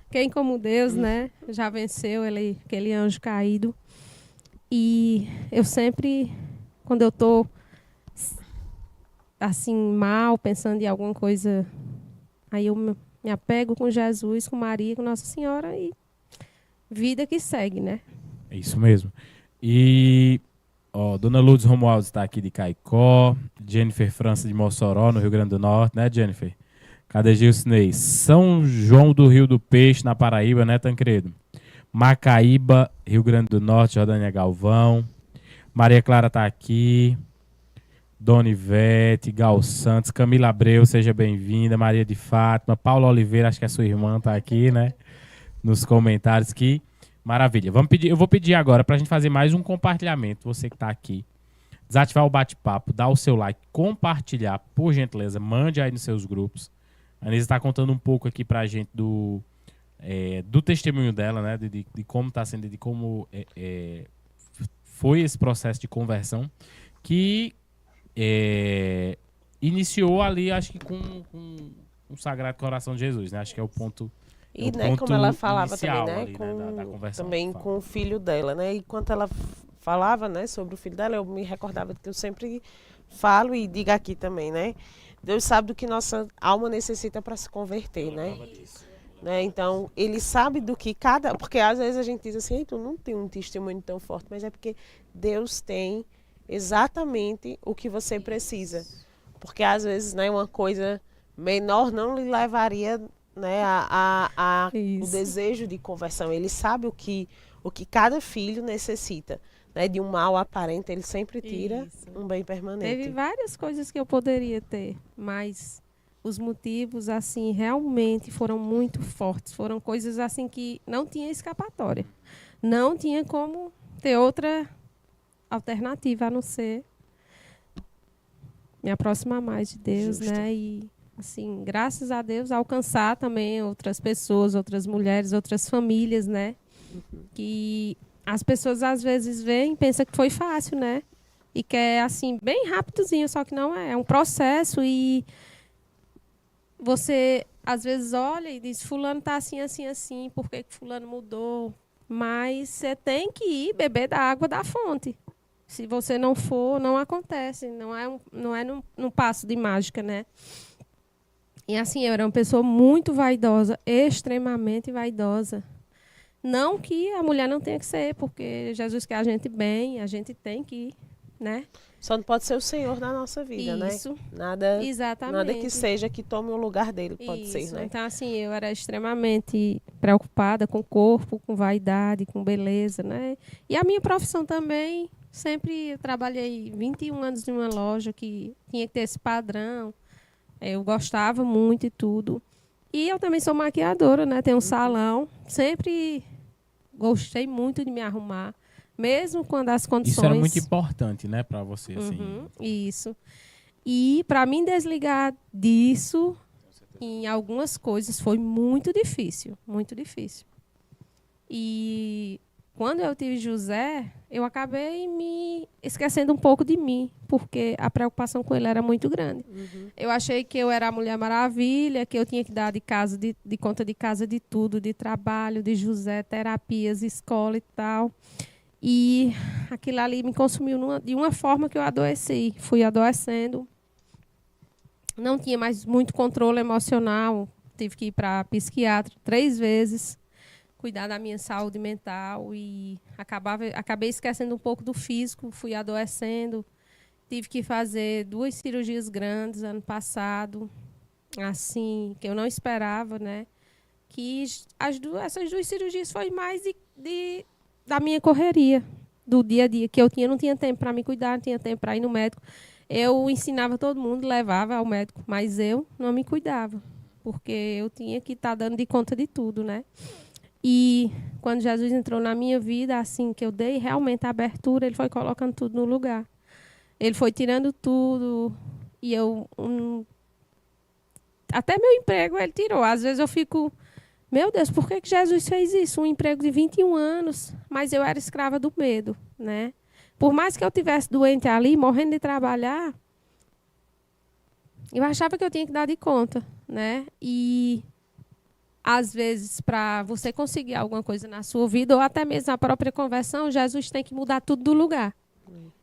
quem como Deus, né? Já venceu aquele anjo caído. E eu sempre, quando eu estou assim, mal, pensando em alguma coisa, aí eu me apego com Jesus, com Maria, com Nossa Senhora, e vida que segue, né? É isso mesmo. E, Dona Lourdes Romualdo está aqui de Caicó, Jennifer França de Mossoró, no Rio Grande do Norte, né, Jennifer? Cadê Gilcinei? São João do Rio do Peixe, na Paraíba, né, Tancredo? Macaíba, Rio Grande do Norte, Jordânia Galvão. Maria Clara está aqui. Dona Ivete, Gal Santos, Camila Abreu, seja bem-vinda. Maria de Fátima, Paula Oliveira, acho que é sua irmã, está aqui, né? Nos comentários, que maravilha. Eu vou pedir agora para a gente fazer mais um compartilhamento. Você que está aqui, desativar o bate-papo, dar o seu like, compartilhar, por gentileza, mande aí nos seus grupos. A Anisa está contando um pouco aqui para a gente do testemunho dela, né? De como está sendo, de como foi esse processo de conversão que iniciou ali, acho que com o Sagrado Coração de Jesus, né? Acho que é o ponto. E, né, como ela falava também, né, ali, da conversão. também com o filho dela, né? E enquanto ela falava, né, sobre o filho dela, eu me recordava que eu sempre falo e digo aqui também, né? Deus sabe do que nossa alma necessita para se converter, né? Então, ele sabe do que porque às vezes a gente diz assim, tu não tem um testemunho tão forte, mas é porque Deus tem exatamente o que você precisa. Porque às vezes, né, uma coisa menor não lhe levaria, né, o desejo de conversão. Ele sabe o que cada filho necessita, né? De um mal aparente, ele sempre tira um bem permanente. Teve várias coisas que eu poderia ter, mas os motivos, assim, realmente foram muito fortes. Foram coisas, assim, que não tinha escapatória. Não tinha como ter outra alternativa, a não ser me aproximar mais de Deus, Justo. né? E, assim, graças a Deus, alcançar também outras pessoas, outras mulheres, outras famílias, né? Que as pessoas, às vezes, veem e pensam que foi fácil, né? E que é, assim, bem rapidozinho, só que não é. É um processo e você, às vezes, olha e diz, fulano está assim, assim, assim, por que fulano mudou? Mas você tem que ir beber da água da fonte. Se você não for, não acontece. Não é num passo de mágica, né? E assim, eu era uma pessoa muito vaidosa, extremamente vaidosa. Não que a mulher não tenha que ser, porque Jesus quer a gente bem, a gente tem que né? Só não pode ser o Senhor da nossa vida, né? Isso, Nada, exatamente. nada que seja que tome o lugar dele, pode Isso. ser, né? Então, assim, eu era extremamente preocupada com o corpo, com vaidade, com beleza, né? E a minha profissão também, sempre eu trabalhei 21 anos em uma loja que tinha que ter esse padrão. Eu gostava muito e tudo. E eu também sou maquiadora, né? Tenho um salão. Sempre gostei muito de me arrumar, mesmo quando as condições... Isso era muito importante, né, pra você, assim. Uhum, isso. E para mim desligar disso em algumas coisas foi muito difícil, muito difícil. E quando eu tive José, eu acabei me esquecendo um pouco de mim, porque a preocupação com ele era muito grande. Eu achei que eu era a Mulher Maravilha, que eu tinha que dar de casa, de conta de casa de tudo, de trabalho, de José, terapias, escola e tal. E aquilo ali me consumiu de uma forma que eu adoeci. Fui adoecendo. Não tinha mais muito controle emocional. Tive que ir para psiquiatra 3 vezes, cuidar da minha saúde mental. E acabei esquecendo um pouco do físico. Fui adoecendo. Tive que fazer 2 cirurgias grandes ano passado. Assim, que eu não esperava, né? Que essas 2 cirurgias foi mais da minha correria, do dia a dia, que eu não tinha tempo para me cuidar, não tinha tempo para ir no médico. Eu ensinava todo mundo, levava ao médico, mas eu não me cuidava, porque eu tinha que estar dando de conta de tudo, né? E quando Jesus entrou na minha vida, assim, que eu dei realmente a abertura, ele foi colocando tudo no lugar. Ele foi tirando tudo, e até meu emprego ele tirou. Às vezes eu fico... Meu Deus, por que Jesus fez isso? Um emprego de 21 anos, mas eu era escrava do medo, né? Por mais que eu tivesse doente ali, morrendo de trabalhar, eu achava que eu tinha que dar de conta, né? E, às vezes, para você conseguir alguma coisa na sua vida, ou até mesmo a própria conversão, Jesus tem que mudar tudo do lugar.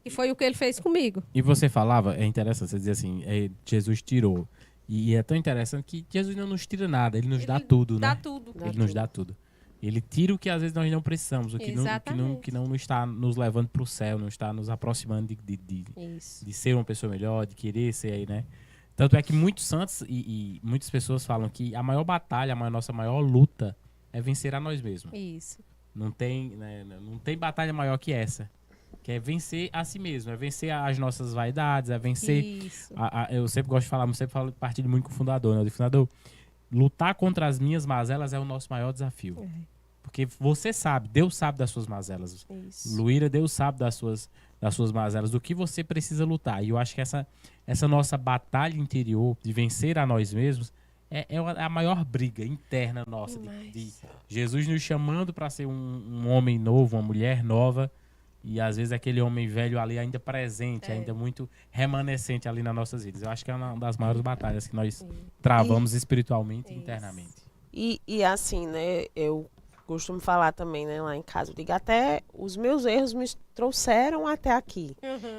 E foi o que ele fez comigo. E você falava, é interessante, você dizia assim, Jesus tirou. E é tão interessante que Jesus não nos tira nada, ele nos dá tudo, Dá né? tudo. Ele nos dá tudo. Ele tira o que às vezes nós não precisamos, o que não está nos levando para o céu, não está nos aproximando de ser uma pessoa melhor, de querer ser aí, né? Tanto é que muitos santos e muitas pessoas falam que a maior batalha, nossa maior luta é vencer a nós mesmos. Isso. Não tem, né, não tem batalha maior que essa. Que é vencer a si mesmo, é vencer as nossas vaidades, é vencer... eu sempre gosto de falar, partilho muito com o fundador, né? O fundador, lutar contra as minhas mazelas é o nosso maior desafio. Porque você sabe, Deus sabe das suas mazelas. Luíra, Deus sabe das suas mazelas, do que você precisa lutar. E eu acho que essa nossa batalha interior de vencer a nós mesmos é a maior briga interna nossa. De Jesus nos chamando para ser um homem novo, uma mulher nova. E às vezes aquele homem velho ali ainda presente, ainda muito remanescente ali nas nossas vidas. Eu acho que é uma das maiores batalhas que nós travamos espiritualmente e internamente. E assim, né, eu costumo falar também, né, lá em casa, eu digo, até os meus erros me trouxeram até aqui,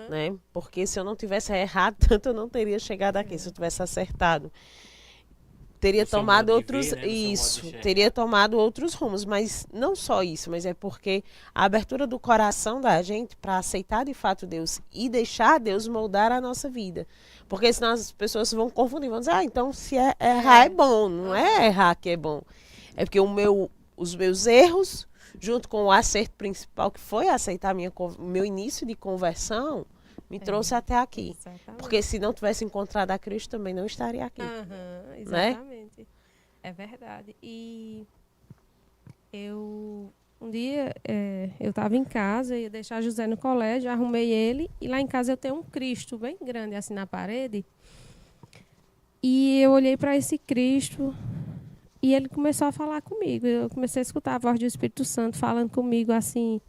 né? Porque se eu não tivesse errado tanto, eu não teria chegado aqui. Se eu tivesse acertado, teria tomado outros, teria tomado outros rumos, mas não só isso, mas é porque a abertura do coração da gente para aceitar de fato Deus e deixar Deus moldar a nossa vida, porque senão as pessoas vão confundir, vão dizer, então se errar é bom, não é errar que é bom, é porque os meus erros, junto com o acerto principal que foi aceitar meu início de conversão, me trouxe até aqui. Exatamente. Porque se não tivesse encontrado a Cristo, também não estaria aqui. Exatamente. Né? É verdade. E um dia eu estava em casa, ia deixar José no colégio, arrumei ele, e lá em casa eu tenho um Cristo bem grande assim na parede. E eu olhei para esse Cristo e ele começou a falar comigo. Eu comecei a escutar a voz do Espírito Santo falando comigo assim,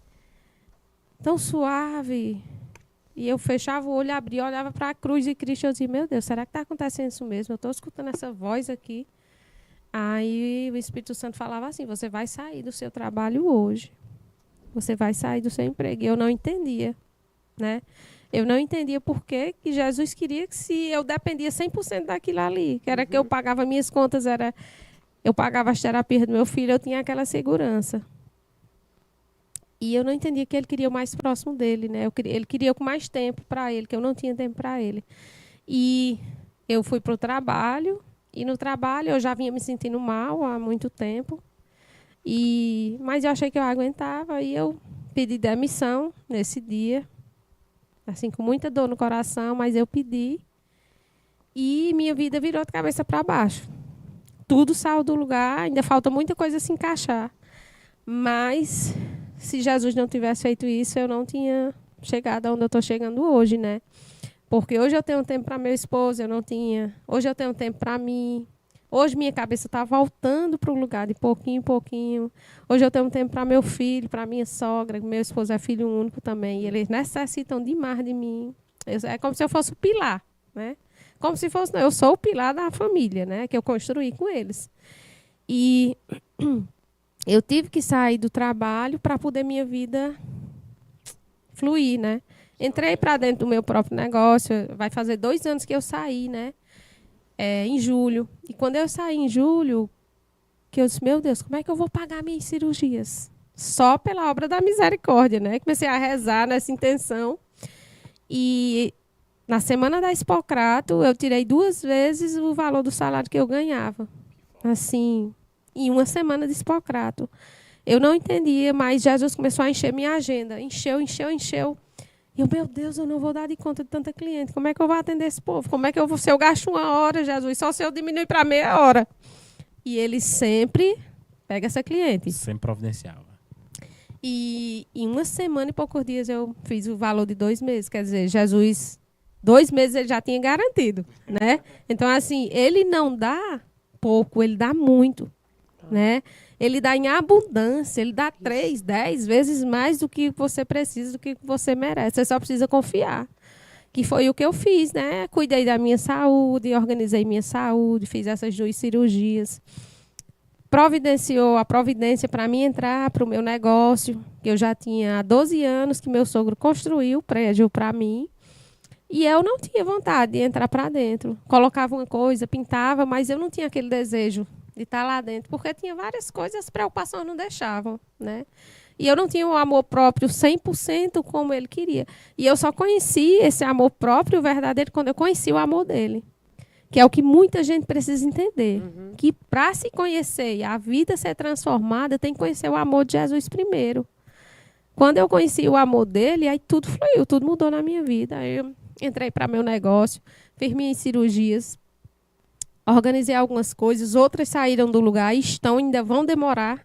tão suave. E eu fechava o olho, abria, olhava para a cruz de Cristo e eu dizia, meu Deus, será que está acontecendo isso mesmo? Eu estou escutando essa voz aqui. Aí o Espírito Santo falava assim, você vai sair do seu trabalho hoje. Você vai sair do seu emprego. E eu não entendia, né? Eu não entendia por que Jesus queria que se eu dependia 100% daquilo ali. Que era que eu pagava minhas contas, eu pagava as terapias do meu filho, eu tinha aquela segurança. E eu não entendia que ele queria o mais próximo dele, né? Ele queria com mais tempo para ele, que eu não tinha tempo para ele. E eu fui para o trabalho, e no trabalho eu já vinha me sentindo mal há muito tempo. Mas eu achei que eu aguentava, e eu pedi demissão nesse dia, assim, com muita dor no coração, mas eu pedi. E minha vida virou de cabeça para baixo. Tudo saiu do lugar, ainda falta muita coisa a se encaixar. Mas, se Jesus não tivesse feito isso, eu não tinha chegado onde eu estou chegando hoje, né? Porque hoje eu tenho tempo para meu esposo, eu não tinha. Hoje eu tenho tempo para mim. Hoje minha cabeça está voltando para o lugar de pouquinho em pouquinho. Hoje eu tenho tempo para meu filho, para minha sogra. Meu esposo é filho único também. E eles necessitam demais de mim. É como se eu fosse o pilar, né? Como se fosse, não, eu sou o pilar da família, né? Que eu construí com eles. E eu tive que sair do trabalho para poder minha vida fluir, né? Entrei para dentro do meu próprio negócio. Vai fazer 2 anos que eu saí, né? Em julho. E quando eu saí em julho, que eu disse, meu Deus, como é que eu vou pagar minhas cirurgias? Só pela obra da misericórdia, né? Comecei a rezar nessa intenção. E na semana da Expocrato, eu tirei 2 vezes o valor do salário que eu ganhava. Assim, em uma semana de Expocrato. Eu não entendia, mas Jesus começou a encher minha agenda. Encheu. E eu, meu Deus, eu não vou dar de conta de tanta cliente. Como é que eu vou atender esse povo? Como é que eu vou... Se eu gasto 1 hora, Jesus, só se eu diminuir para meia hora. E ele sempre pega essa cliente. Sempre providenciava. E em uma semana e poucos dias eu fiz o valor de 2 meses. Quer dizer, Jesus, 2 meses ele já tinha garantido, né? Então, assim, ele não dá pouco, ele dá muito, né? Ele dá em abundância, ele dá 3, 10 vezes mais do que você precisa, do que você merece. Você só precisa confiar. Que foi o que eu fiz, né? Cuidei da minha saúde, organizei minha saúde, fiz essas 2 cirurgias. Providenciou a providência para mim entrar para o meu negócio, que eu já tinha há 12 anos que meu sogro construiu o prédio para mim. E eu não tinha vontade de entrar para dentro. Colocava uma coisa, pintava, mas eu não tinha aquele desejo de estar lá dentro, porque tinha várias coisas, as preocupações não deixavam, né? E eu não tinha um amor próprio 100% como ele queria. E eu só conheci esse amor próprio verdadeiro quando eu conheci o amor dele. Que é o que muita gente precisa entender. Que para se conhecer e a vida ser transformada, tem que conhecer o amor de Jesus primeiro. Quando eu conheci o amor dele, aí tudo fluiu, tudo mudou na minha vida. Aí eu entrei para meu negócio, fiz minhas cirurgias, organizei algumas coisas, outras saíram do lugar e ainda vão demorar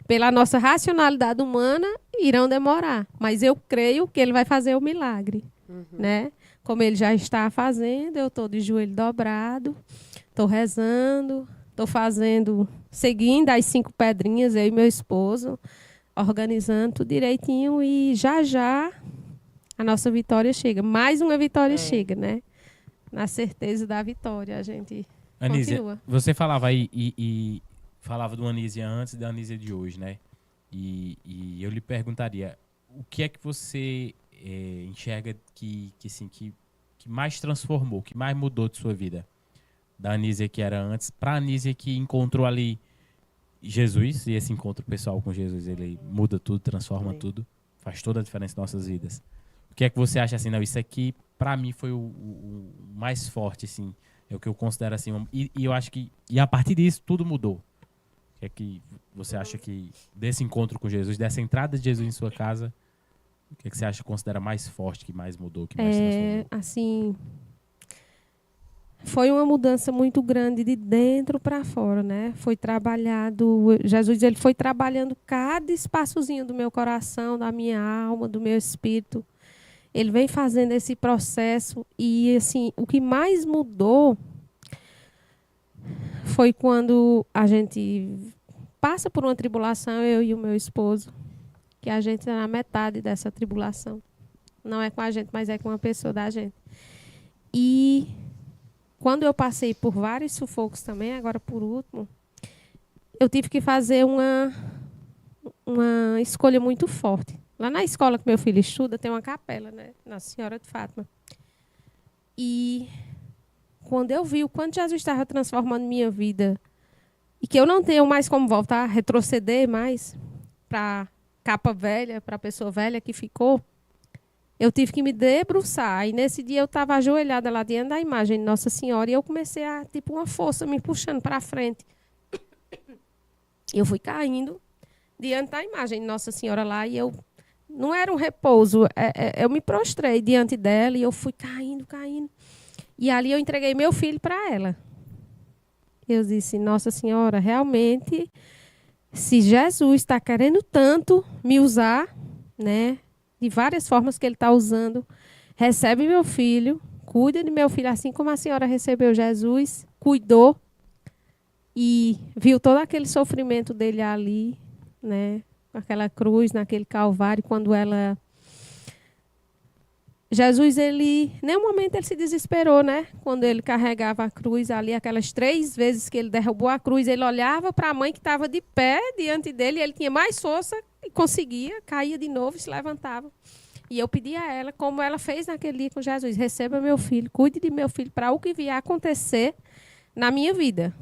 pela nossa racionalidade humana, irão demorar. Mas eu creio que ele vai fazer o milagre, né? Como ele já está fazendo, eu estou de joelho dobrado, estou rezando, estou seguindo as 5 pedrinhas, eu e meu esposo, organizando tudo direitinho e já a nossa vitória chega. Mais uma vitória chega, né? Na certeza da vitória, a gente Anísia, continua. você falava aí e falava do Anísia antes e da Anísia de hoje, né? E eu lhe perguntaria, o que é que você enxerga que mais transformou, que mais mudou de sua vida? Da Anísia que era antes para a Anísia que encontrou ali Jesus, e esse encontro pessoal com Jesus, ele muda tudo, transforma tudo, faz toda a diferença em nossas vidas. O que é que você acha assim? Não, isso aqui, para mim, foi o mais forte, assim, é o que eu considero assim, e eu acho que, e a partir disso, tudo mudou. O que é que você acha que, desse encontro com Jesus, dessa entrada de Jesus em sua casa, o que é que você acha que considera mais forte, que mais mudou, que mais transformou? Assim, foi uma mudança muito grande de dentro para fora, né? Foi trabalhado, Jesus, ele foi trabalhando cada espaçozinho do meu coração, da minha alma, do meu espírito. Ele vem fazendo esse processo e, assim, o que mais mudou foi quando a gente passa por uma tribulação, eu e o meu esposo, que a gente está na metade dessa tribulação. Não é com a gente, mas é com uma pessoa da gente. E quando eu passei por vários sufocos também, agora por último, eu tive que fazer uma escolha muito forte. Lá na escola que meu filho estuda, tem uma capela, né? Nossa Senhora de Fátima. E quando eu vi o quanto Jesus estava transformando minha vida e que eu não tenho mais como voltar, retroceder mais para capa velha, para a pessoa velha que ficou, eu tive que me debruçar. E nesse dia eu estava ajoelhada lá diante da imagem de Nossa Senhora e eu comecei a, tipo, uma força me puxando para frente. Eu fui caindo diante da imagem de Nossa Senhora lá e eu não era um repouso, eu me prostrei diante dela e eu fui caindo, caindo. E ali eu entreguei meu filho para ela. Eu disse, Nossa Senhora, realmente, se Jesus está querendo tanto me usar, né, de várias formas que ele está usando, recebe meu filho, cuida de meu filho, assim como a senhora recebeu Jesus, cuidou e viu todo aquele sofrimento dele ali, né, aquela cruz, naquele calvário, quando ela... Jesus, ele, em nenhum momento ele se desesperou, né? Quando ele carregava a cruz ali, aquelas 3 vezes que ele derrubou a cruz, ele olhava para a mãe que estava de pé diante dele, e ele tinha mais força e conseguia, caía de novo e se levantava. E eu pedi a ela, como ela fez naquele dia com Jesus, receba meu filho, cuide de meu filho para o que vier a acontecer na minha vida.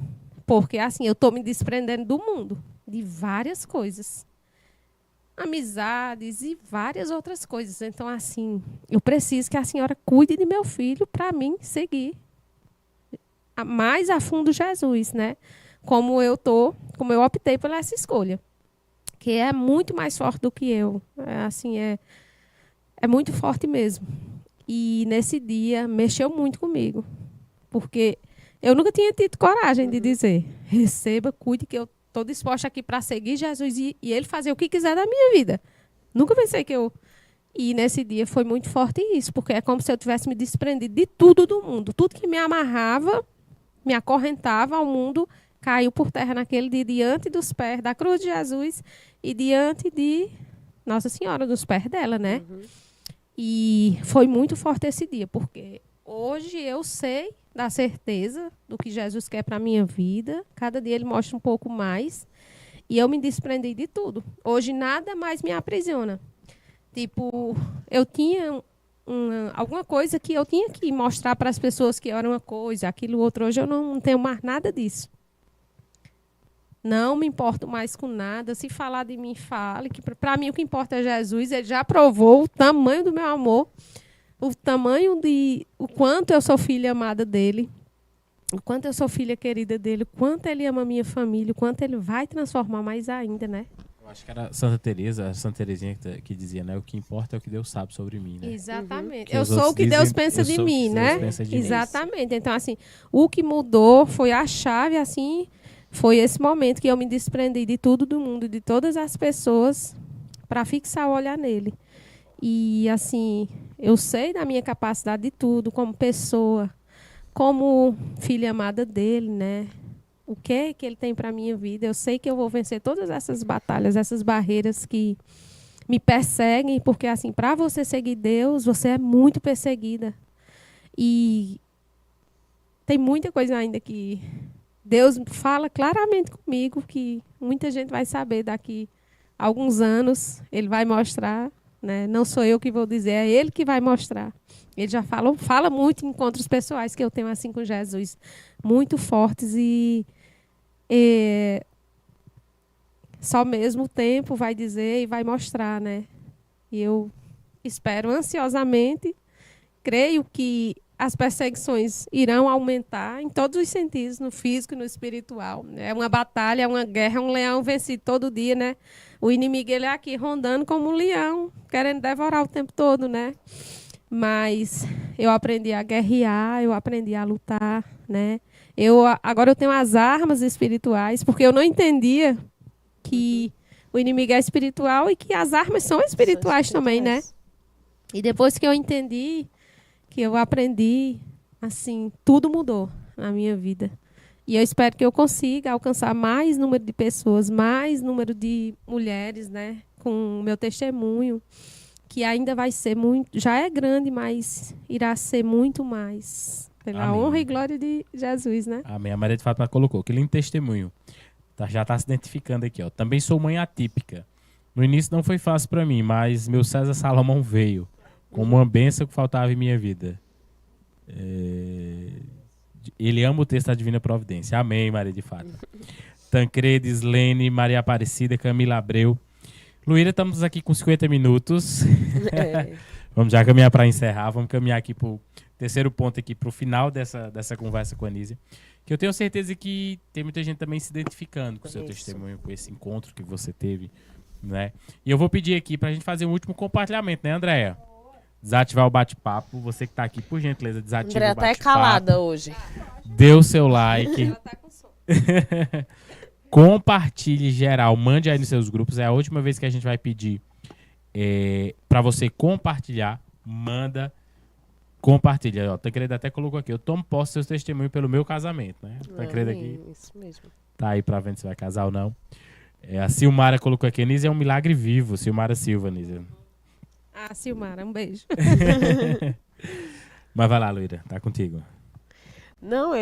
Porque assim, eu estou me desprendendo do mundo, de várias coisas. Amizades e várias outras coisas. Então, assim, eu preciso que a senhora cuide de meu filho para mim seguir mais a fundo Jesus, né? Como eu optei por essa escolha, que é muito mais forte do que eu. É muito forte mesmo. E nesse dia mexeu muito comigo, porque eu nunca tinha tido coragem de dizer, receba, cuide, que eu estou disposta aqui para seguir Jesus e ele fazer o que quiser da minha vida. Nunca pensei que eu... E nesse dia foi muito forte isso, porque é como se eu tivesse me desprendido de tudo do mundo. Tudo que me amarrava, me acorrentava ao mundo, caiu por terra naquele dia, diante dos pés da cruz de Jesus e diante de Nossa Senhora, dos pés dela, né? Uhum. E foi muito forte esse dia, porque hoje eu sei da certeza do que Jesus quer para a minha vida. Cada dia ele mostra um pouco mais. E eu me desprendi de tudo. Hoje nada mais me aprisiona. Tipo, eu tinha alguma coisa que eu tinha que mostrar para as pessoas que era uma coisa, aquilo outro. Hoje eu não tenho mais nada disso. Não me importo mais com nada. Se falar de mim, fale. Que para mim o que importa é Jesus. Ele já provou o tamanho do meu amor. O tamanho o quanto eu sou filha amada dele, o quanto eu sou filha querida dele, o quanto ele ama a minha família, o quanto ele vai transformar mais ainda, né? Eu acho que era Santa Teresa, Santa Teresinha que dizia, né? O que importa é o que Deus sabe sobre mim, né? Exatamente. Eu sou o que Deus pensa de mim, né? Exatamente. Então, assim, o que mudou foi a chave, assim, foi esse momento que eu me desprendi de tudo do mundo, de todas as pessoas, para fixar o olhar nele. E, assim, eu sei da minha capacidade de tudo, como pessoa, como filha amada dele, né? O que é que ele tem para a minha vida. Eu sei que eu vou vencer todas essas batalhas, essas barreiras que me perseguem, porque, assim, para você seguir Deus, você é muito perseguida. E tem muita coisa ainda que Deus fala claramente comigo, que muita gente vai saber daqui a alguns anos, ele vai mostrar. Né? Não sou eu que vou dizer, é ele que vai mostrar. Ele já fala muito em encontros pessoais que eu tenho assim com Jesus, muito fortes e só mesmo o tempo vai dizer e vai mostrar, né? E eu espero ansiosamente, creio que as perseguições irão aumentar em todos os sentidos, no físico e no espiritual. É uma batalha, é uma guerra, é um leão vencido todo dia, né? O inimigo ele é aqui rondando como um leão, querendo devorar o tempo todo, né? Mas eu aprendi a guerrear, eu aprendi a lutar, né? Agora eu tenho as armas espirituais, porque eu não entendia que o inimigo é espiritual e que as armas são espirituais também, né? E depois que eu entendi, que eu aprendi, assim, tudo mudou na minha vida. E eu espero que eu consiga alcançar mais número de pessoas, mais número de mulheres, né, com o meu testemunho, que ainda vai ser muito, já é grande, mas irá ser muito mais. Pela Amém. Honra e glória de Jesus, né? Amém. A Maria de Fátima colocou, que lindo testemunho. Já está se identificando aqui, ó. Também sou mãe atípica. No início não foi fácil para mim, mas meu César Salomão veio como uma bênção que faltava em minha vida. Ele ama o texto da Divina Providência. Amém, Maria de Fátima. Tancredes, Lene, Maria Aparecida, Camila Abreu. Luíra, estamos aqui com 50 minutos. É. Vamos já caminhar para encerrar. Vamos caminhar aqui para o terceiro ponto, aqui para o final dessa conversa com a Anísia. Que eu tenho certeza que tem muita gente também se identificando com o seu testemunho, com esse encontro que você teve, né? E eu vou pedir aqui para a gente fazer um último compartilhamento, né, Andréia? Desativar o bate-papo. Você que está aqui, por gentileza, desativa Andréia o bate-papo. até calada hoje. Dê o seu like. Compartilhe geral. Mande aí nos seus grupos. É a última vez que a gente vai pedir para você compartilhar. Manda. Compartilha. Ó, Tancredo até colocou aqui. Eu tomo posse do seu testemunho pelo meu casamento, né? Tancredo aqui Isso mesmo. tá aí pra ver se vai casar ou não. A Silmara colocou aqui. Anísia é um milagre vivo. Silmara Silva, Anísia. Ah, Silmara, um beijo. Mas vai lá, Luíra. Tá contigo. Não,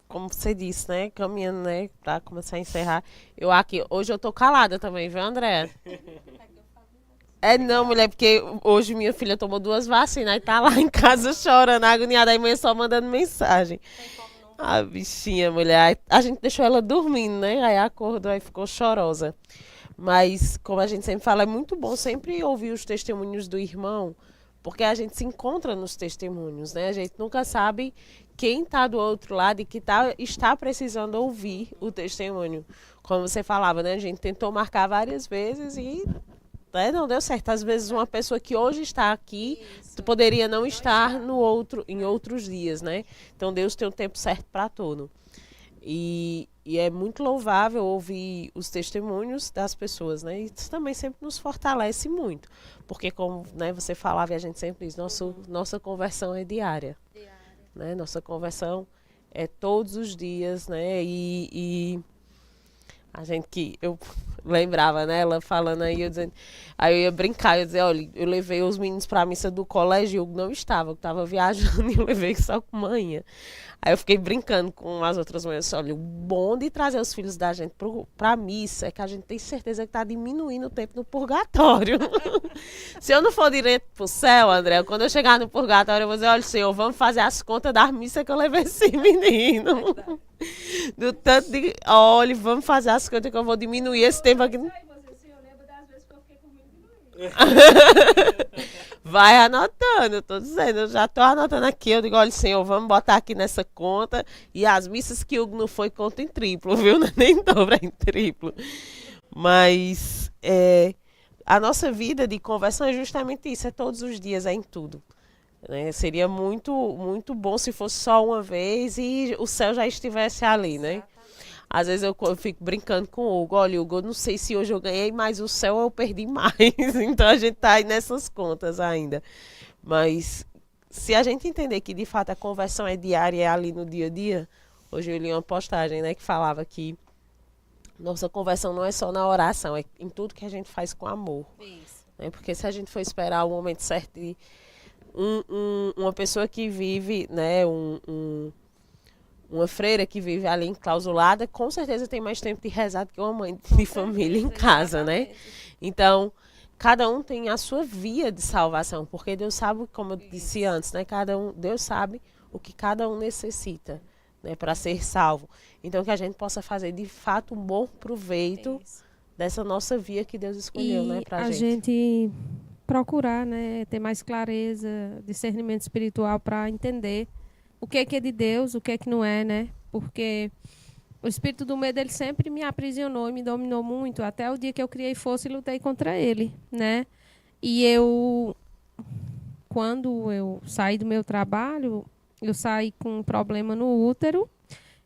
como você disse, né? Caminhando, né? Pra começar a encerrar. Hoje eu tô calada também, viu, André? Não, mulher, porque hoje minha filha tomou 2 vacinas e tá lá em casa chorando, agoniada, aí mãe só mandando mensagem. A bichinha, mulher, aí a gente deixou ela dormindo, né? Aí acordou, aí ficou chorosa. Mas, como a gente sempre fala, é muito bom sempre ouvir os testemunhos do irmão, porque a gente se encontra nos testemunhos, né? A gente nunca sabe quem está do outro lado e que está precisando ouvir o testemunho. Como você falava, né? A gente tentou marcar várias vezes e não deu certo. Às vezes uma pessoa que hoje está aqui poderia não estar em outros dias, né? Então Deus tem um tempo certo para tudo. E é muito louvável ouvir os testemunhos das pessoas, né? E isso também sempre nos fortalece muito. Porque, como, né, você falava e a gente sempre diz, nossa conversão é diária. Né? Nossa conversão é todos os dias, né? E a gente eu lembrava, né? Ela falando aí, aí eu ia brincar, eu ia dizer, olha, eu levei os meninos para a missa do colégio, eu não estava, eu estava viajando e eu levei só com manhã. Aí eu fiquei brincando com as outras mães, olha, o bom de trazer os filhos da gente para a missa é que a gente tem certeza que está diminuindo o tempo no purgatório. Se eu não for direto pro céu, André, quando eu chegar no purgatório, eu vou dizer, olha, Senhor, vamos fazer as contas da missa que eu levei esse menino. Do tanto de, olha, vamos fazer as contas que eu vou diminuir esse tempo aqui. Vai anotando, eu tô dizendo, eu já tô anotando aqui, eu digo, olha, Senhor, vamos botar aqui nessa conta, e as missas que o Hugo não foi, conta em triplo, viu? Nem dobra em triplo. Mas a nossa vida de conversão é justamente isso, é todos os dias, é em tudo. Né? Seria muito, muito bom se fosse só uma vez e o céu já estivesse ali, né? Às vezes eu fico brincando com o Hugo, olha, Hugo, eu não sei se hoje eu ganhei, mas o céu eu perdi mais. Então a gente tá aí nessas contas ainda. Mas se a gente entender que de fato a conversão é diária, é ali no dia a dia, hoje eu li uma postagem, né, que falava que nossa conversão não é só na oração, é em tudo que a gente faz com amor. Isso. Né? Porque se a gente for esperar o momento certo de uma pessoa que vive, né, uma freira que vive ali enclausulada, com certeza tem mais tempo de rezar do que uma mãe de família em casa, né? Então, cada um tem a sua via de salvação, porque Deus sabe, como eu disse antes, né? Deus sabe o que cada um necessita, né, para ser salvo. Então, que a gente possa fazer, de fato, um bom proveito dessa nossa via que Deus escolheu, né, pra gente. A gente procurar, né, ter mais clareza, discernimento espiritual para entender o que é de Deus, o que é que não é, né? Porque o espírito do medo, ele sempre me aprisionou e me dominou muito, até o dia que eu criei força e lutei contra ele, né? E quando eu saí do meu trabalho, eu saí com um problema no útero.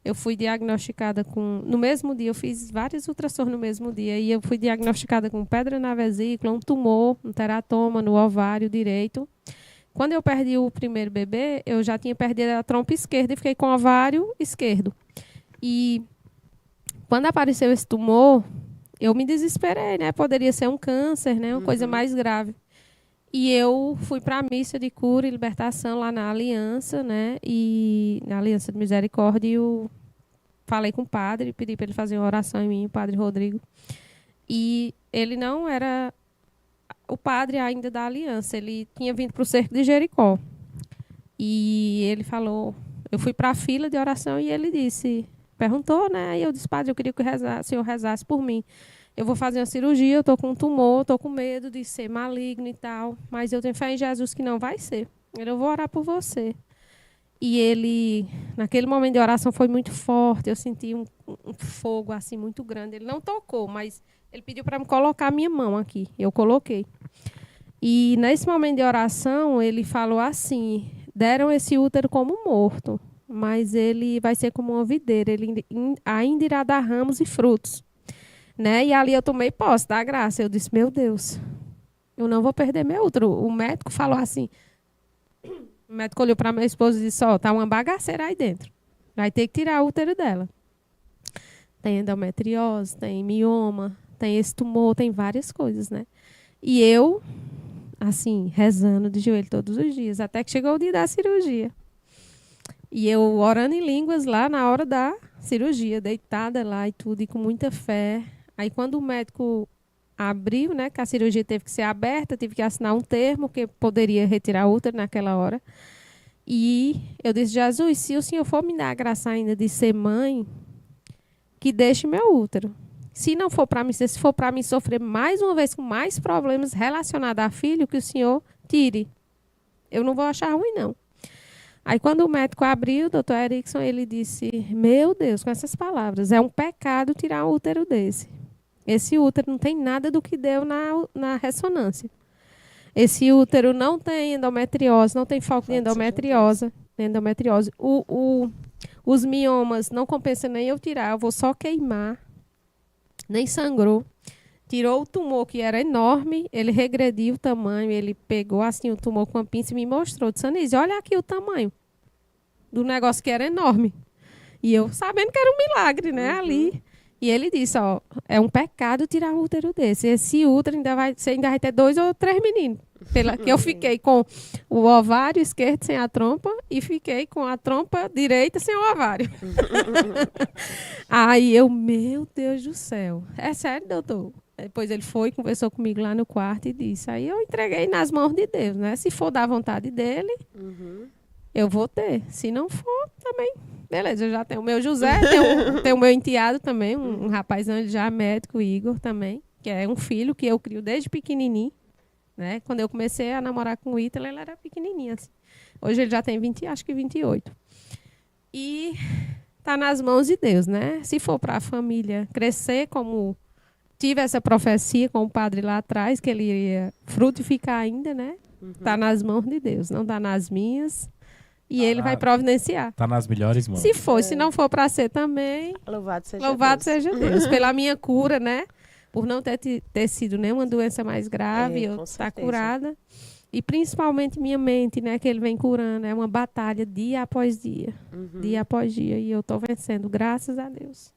Eu fui diagnosticada no mesmo dia, eu fiz vários ultrassons no mesmo dia, e eu fui diagnosticada com pedra na vesícula, um tumor, um teratoma no ovário direito. Quando eu perdi o primeiro bebê, eu já tinha perdido a trompa esquerda e fiquei com o ovário esquerdo. E quando apareceu esse tumor, eu me desesperei, né? Poderia ser um câncer, né? Uma coisa mais grave. E eu fui para a missa de cura e libertação lá na Aliança, né? E na Aliança de Misericórdia, eu falei com o padre, pedi para ele fazer uma oração em mim, o padre Rodrigo. E ele não era o padre ainda da Aliança, ele tinha vindo para o cerco de Jericó. E ele falou, eu fui para a fila de oração e ele perguntou, né? E eu disse, padre, eu queria que o senhor rezasse por mim. eu vou fazer uma cirurgia, eu tô com um tumor, tô com medo de ser maligno e tal, mas eu tenho fé em Jesus que não vai ser. Eu vou orar por você. E ele, naquele momento de oração, foi muito forte. Eu senti um fogo assim muito grande. Ele não tocou, mas ele pediu para me colocar a minha mão aqui. Eu coloquei. E nesse momento de oração, ele falou assim: deram esse útero como morto, mas ele vai ser como uma videira. Ele ainda irá dar ramos e frutos. Né? E ali eu tomei posse da graça. Eu disse: meu Deus, eu não vou perder meu útero. O médico falou assim. O médico olhou para minha esposa e disse: ó, tá uma bagaceira aí dentro. Vai ter que tirar o útero dela. Tem endometriose, tem mioma, tem esse tumor, tem várias coisas, né? E eu, assim, rezando de joelho todos os dias, até que chegou o dia da cirurgia. E eu orando em línguas lá na hora da cirurgia, deitada lá e tudo, e com muita fé. Aí quando o médico abriu, né, que a cirurgia teve que ser aberta, tive que assinar um termo que poderia retirar o útero naquela hora. E eu disse: Jesus, se o Senhor for me dar a graça ainda de ser mãe, que deixe meu útero. Se não for para mim, se for para mim sofrer mais uma vez com mais problemas relacionados a filho, que o Senhor tire. Eu não vou achar ruim, não. Aí quando o médico abriu, o doutor Erickson, ele disse: meu Deus, com essas palavras, é um pecado tirar um útero desse. Esse útero não tem nada do que deu na ressonância. Esse útero não tem endometriose, não tem foco de endometriose. Os miomas não compensa nem eu tirar, eu vou só queimar. Nem sangrou. Tirou o tumor, que era enorme, ele regrediu o tamanho, ele pegou assim o tumor com uma pinça e me mostrou. Disse: Anísia, olha aqui o tamanho do negócio que era enorme. E eu sabendo que era um milagre, né, ali. E ele disse: ó, é um pecado tirar um útero desse. Esse útero você ainda vai ter 2 ou 3 meninos. Que eu fiquei com o ovário esquerdo sem a trompa e fiquei com a trompa direita sem o ovário. Aí eu, meu Deus do céu. É sério, doutor? Depois ele foi, conversou comigo lá no quarto e disse. Aí eu entreguei nas mãos de Deus, né? Se for da vontade dele, eu vou ter. Se não for, também. Beleza, eu já tenho o meu José, tenho o meu enteado também, um rapazão, ele já é médico, Igor também, que é um filho que eu crio desde pequenininho, né? Quando eu comecei a namorar com o Ítalo, ele era pequenininho, assim. Hoje ele já tem 20, acho que 28. E tá nas mãos de Deus, né? Se for para a família crescer, como tive essa profecia com o padre lá atrás, que ele iria frutificar ainda, né? Tá nas mãos de Deus, não tá nas minhas. E ele vai providenciar. Tá nas melhores mãos. Se for, se não for para ser também, Louvado seja louvado Deus. seja Deus. Pela minha cura, né? Por não ter sido nenhuma doença mais grave, eu com estar certeza. curada. E principalmente minha mente, né? Que ele vem curando. É uma batalha dia após dia. Dia após dia. E eu tô vencendo, graças a Deus.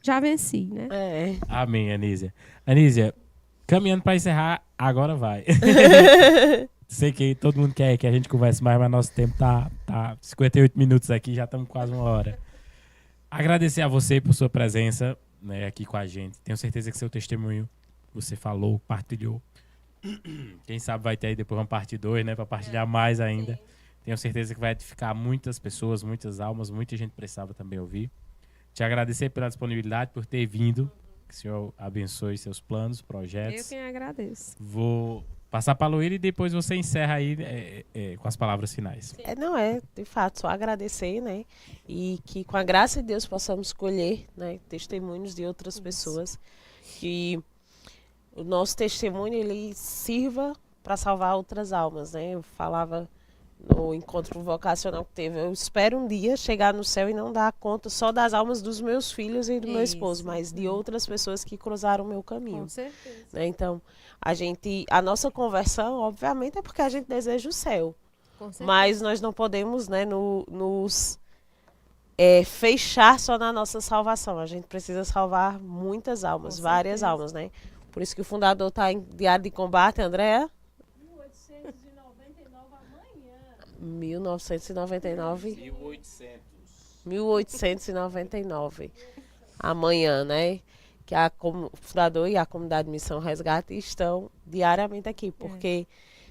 Já venci, né? É. Amém, Anísia. Anísia, caminhando para encerrar, agora vai. Sei que todo mundo quer que a gente converse mais, mas nosso tempo tá 58 minutos aqui, já estamos quase 1 hora. Agradecer a você por sua presença, né, aqui com a gente. Tenho certeza que seu testemunho, você falou, partilhou. Quem sabe vai ter aí depois uma parte 2, né, para partilhar mais ainda. Tenho certeza que vai edificar muitas pessoas, muitas almas, muita gente precisava também ouvir. Te agradecer pela disponibilidade, por ter vindo. Que o Senhor abençoe seus planos, projetos. Eu quem agradeço. Vou passar para a Luíra e depois você encerra aí com as palavras finais. De fato, só agradecer, né? E que com a graça de Deus possamos colher, né, testemunhos de outras pessoas. Que o nosso testemunho, ele sirva para salvar outras almas, né? Eu falava no encontro vocacional que teve, eu espero um dia chegar no céu e não dar conta só das almas dos meus filhos e do meu esposo, mas de outras pessoas que cruzaram o meu caminho. Com certeza. Né? Então, a nossa conversão, obviamente, é porque a gente deseja o céu. Com certeza. Mas nós não podemos, né, nos fechar só na nossa salvação. A gente precisa salvar muitas almas, Com várias certeza. almas, né? Por isso que o fundador está em diário de combate, Andréa. 1999. 1899. Amanhã, né? Que o fundador e a comunidade Missão Resgate estão diariamente aqui. Porque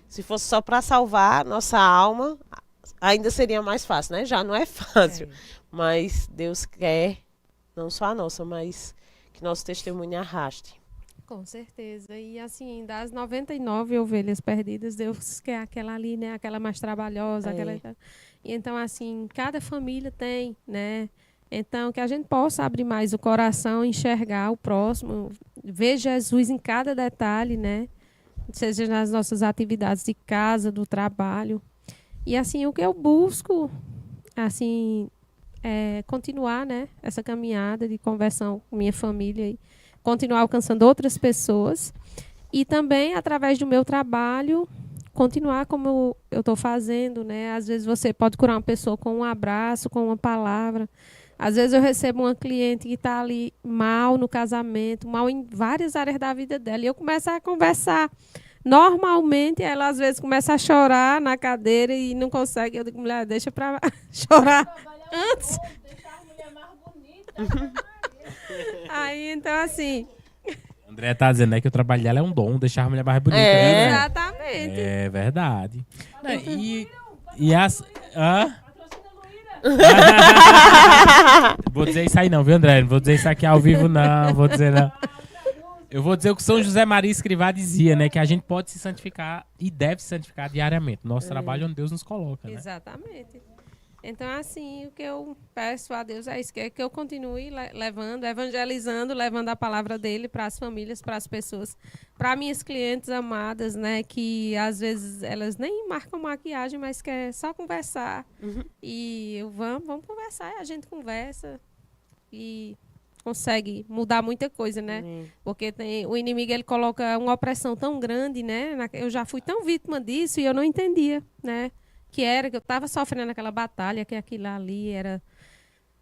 se fosse só para salvar nossa alma, ainda seria mais fácil, né? Já não é fácil. Mas Deus quer, não só a nossa, mas que nosso testemunho arraste. Com certeza. E assim, das 99 ovelhas perdidas, Deus quer aquela ali, né? Aquela mais trabalhosa, É. aquela. E então, assim, cada família tem, né? Então, que a gente possa abrir mais o coração, enxergar o próximo, ver Jesus em cada detalhe, né? Seja nas nossas atividades de casa, do trabalho. E assim, o que eu busco, assim, é continuar, né? Essa caminhada de conversão com minha família e continuar alcançando outras pessoas. E também, através do meu trabalho, continuar como eu estou fazendo, né? Às vezes você pode curar uma pessoa com um abraço, com uma palavra. Às vezes eu recebo uma cliente que está ali mal no casamento, mal em várias áreas da vida dela. E eu começo a conversar normalmente, ela às vezes começa a chorar na cadeira e não consegue. Eu digo, mulher, deixa para chorar antes. Aí, então, assim... André tá dizendo, né, que o trabalho dela é um dom, deixar a mulher mais bonita. Né, André? Exatamente. É verdade. E as... Hã? Vou dizer isso aí não, viu, André? Não vou dizer isso aqui ao vivo, não. Vou dizer não. Eu vou dizer o que São José Maria Escrivá dizia, né? Que a gente pode se santificar e deve se santificar diariamente. Nosso trabalho é onde Deus nos coloca, né? Exatamente. Então, assim, o que eu peço a Deus é isso, que eu continue levando, evangelizando, levando a palavra dele para as famílias, para as pessoas, para minhas clientes amadas, né, que às vezes elas nem marcam maquiagem, mas quer só conversar. E vamos conversar, e a gente conversa e consegue mudar muita coisa, né? Porque o inimigo, ele coloca uma opressão tão grande, né? Eu já fui tão vítima disso e eu não entendia, né? Que eu estava sofrendo aquela batalha, que aquilo ali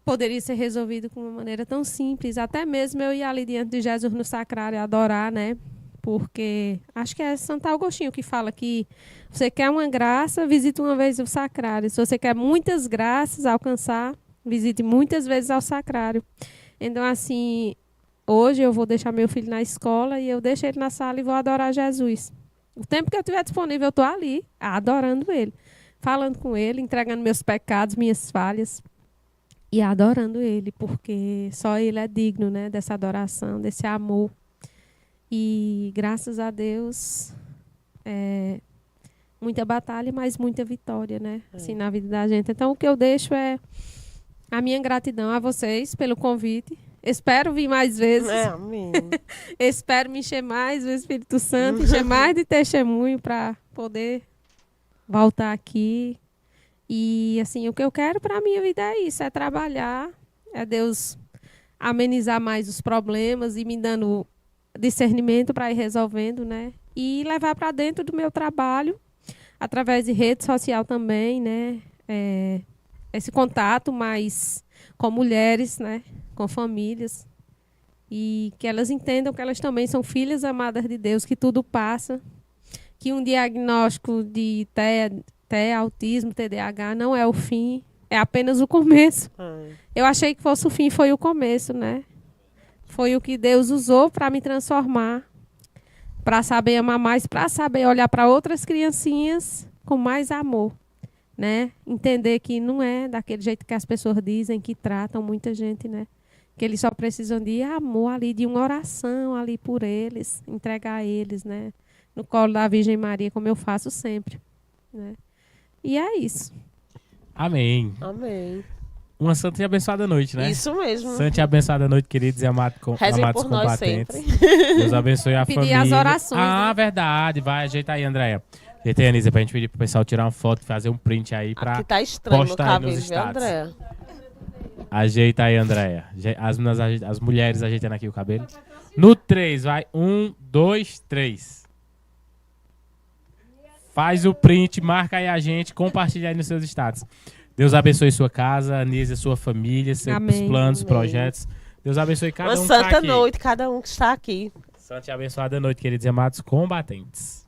poderia ser resolvido com uma maneira tão simples. Até mesmo eu ir ali diante de Jesus no sacrário adorar, né? Porque acho que é Santo Agostinho que fala que você quer uma graça, visite uma vez o sacrário. Se você quer muitas graças alcançar, visite muitas vezes ao sacrário. Então, assim, hoje eu vou deixar meu filho na escola e eu deixo ele na sala e vou adorar Jesus. O tempo que eu tiver disponível, eu estou ali, adorando ele. Falando com ele, entregando meus pecados, minhas falhas e adorando ele, porque só ele é digno, né, dessa adoração, desse amor. E graças a Deus, muita batalha, mas muita vitória, né, assim, na vida da gente. Então, o que eu deixo é a minha gratidão a vocês pelo convite. Espero vir mais vezes. Amém. Espero me encher mais do Espírito Santo, encher mais de testemunho para poder voltar aqui. E, assim, o que eu quero para a minha vida é isso, é trabalhar, é Deus amenizar mais os problemas e me dando discernimento para ir resolvendo, né? E levar para dentro do meu trabalho, através de rede social também, né? Esse contato mais com mulheres, né? Com famílias. E que elas entendam que elas também são filhas amadas de Deus, que tudo passa. Que um diagnóstico de TEA, autismo, TDAH não é o fim, é apenas o começo. Eu achei que fosse o fim, foi o começo, né? Foi o que Deus usou para me transformar, para saber amar mais, para saber olhar para outras criancinhas com mais amor, né? Entender que não é daquele jeito que as pessoas dizem, que tratam muita gente, né? Que eles só precisam de amor ali, de uma oração ali por eles, entregar a eles, né? No colo da Virgem Maria, como eu faço sempre, né? E é isso. Amém. Amém. Uma santa e abençoada noite, né? Isso mesmo. Santa e abençoada noite, queridos e Rezem amados por nós combatentes. sempre. Deus abençoe a Pedir família. as orações, Ah, né? verdade. Vai, ajeita aí, Andréia. Ajeita aí, Anísia, pra gente pedir pro pessoal tirar uma foto e fazer um print aí pra Aqui tá estranho no postar aí cabelo, nos viu, status. André? Ajeita aí, Andréia. As mulheres ajeitando aqui o cabelo. No 3, vai. 1, 2, 3. Faz o print, marca aí a gente, compartilha aí nos seus status. Deus abençoe sua casa, Anísia, sua família, seus Amém. planos, Amém. projetos. Deus abençoe cada Uma um que tá santa aqui. noite, cada um que está aqui. Santa e abençoada noite, queridos e amados combatentes.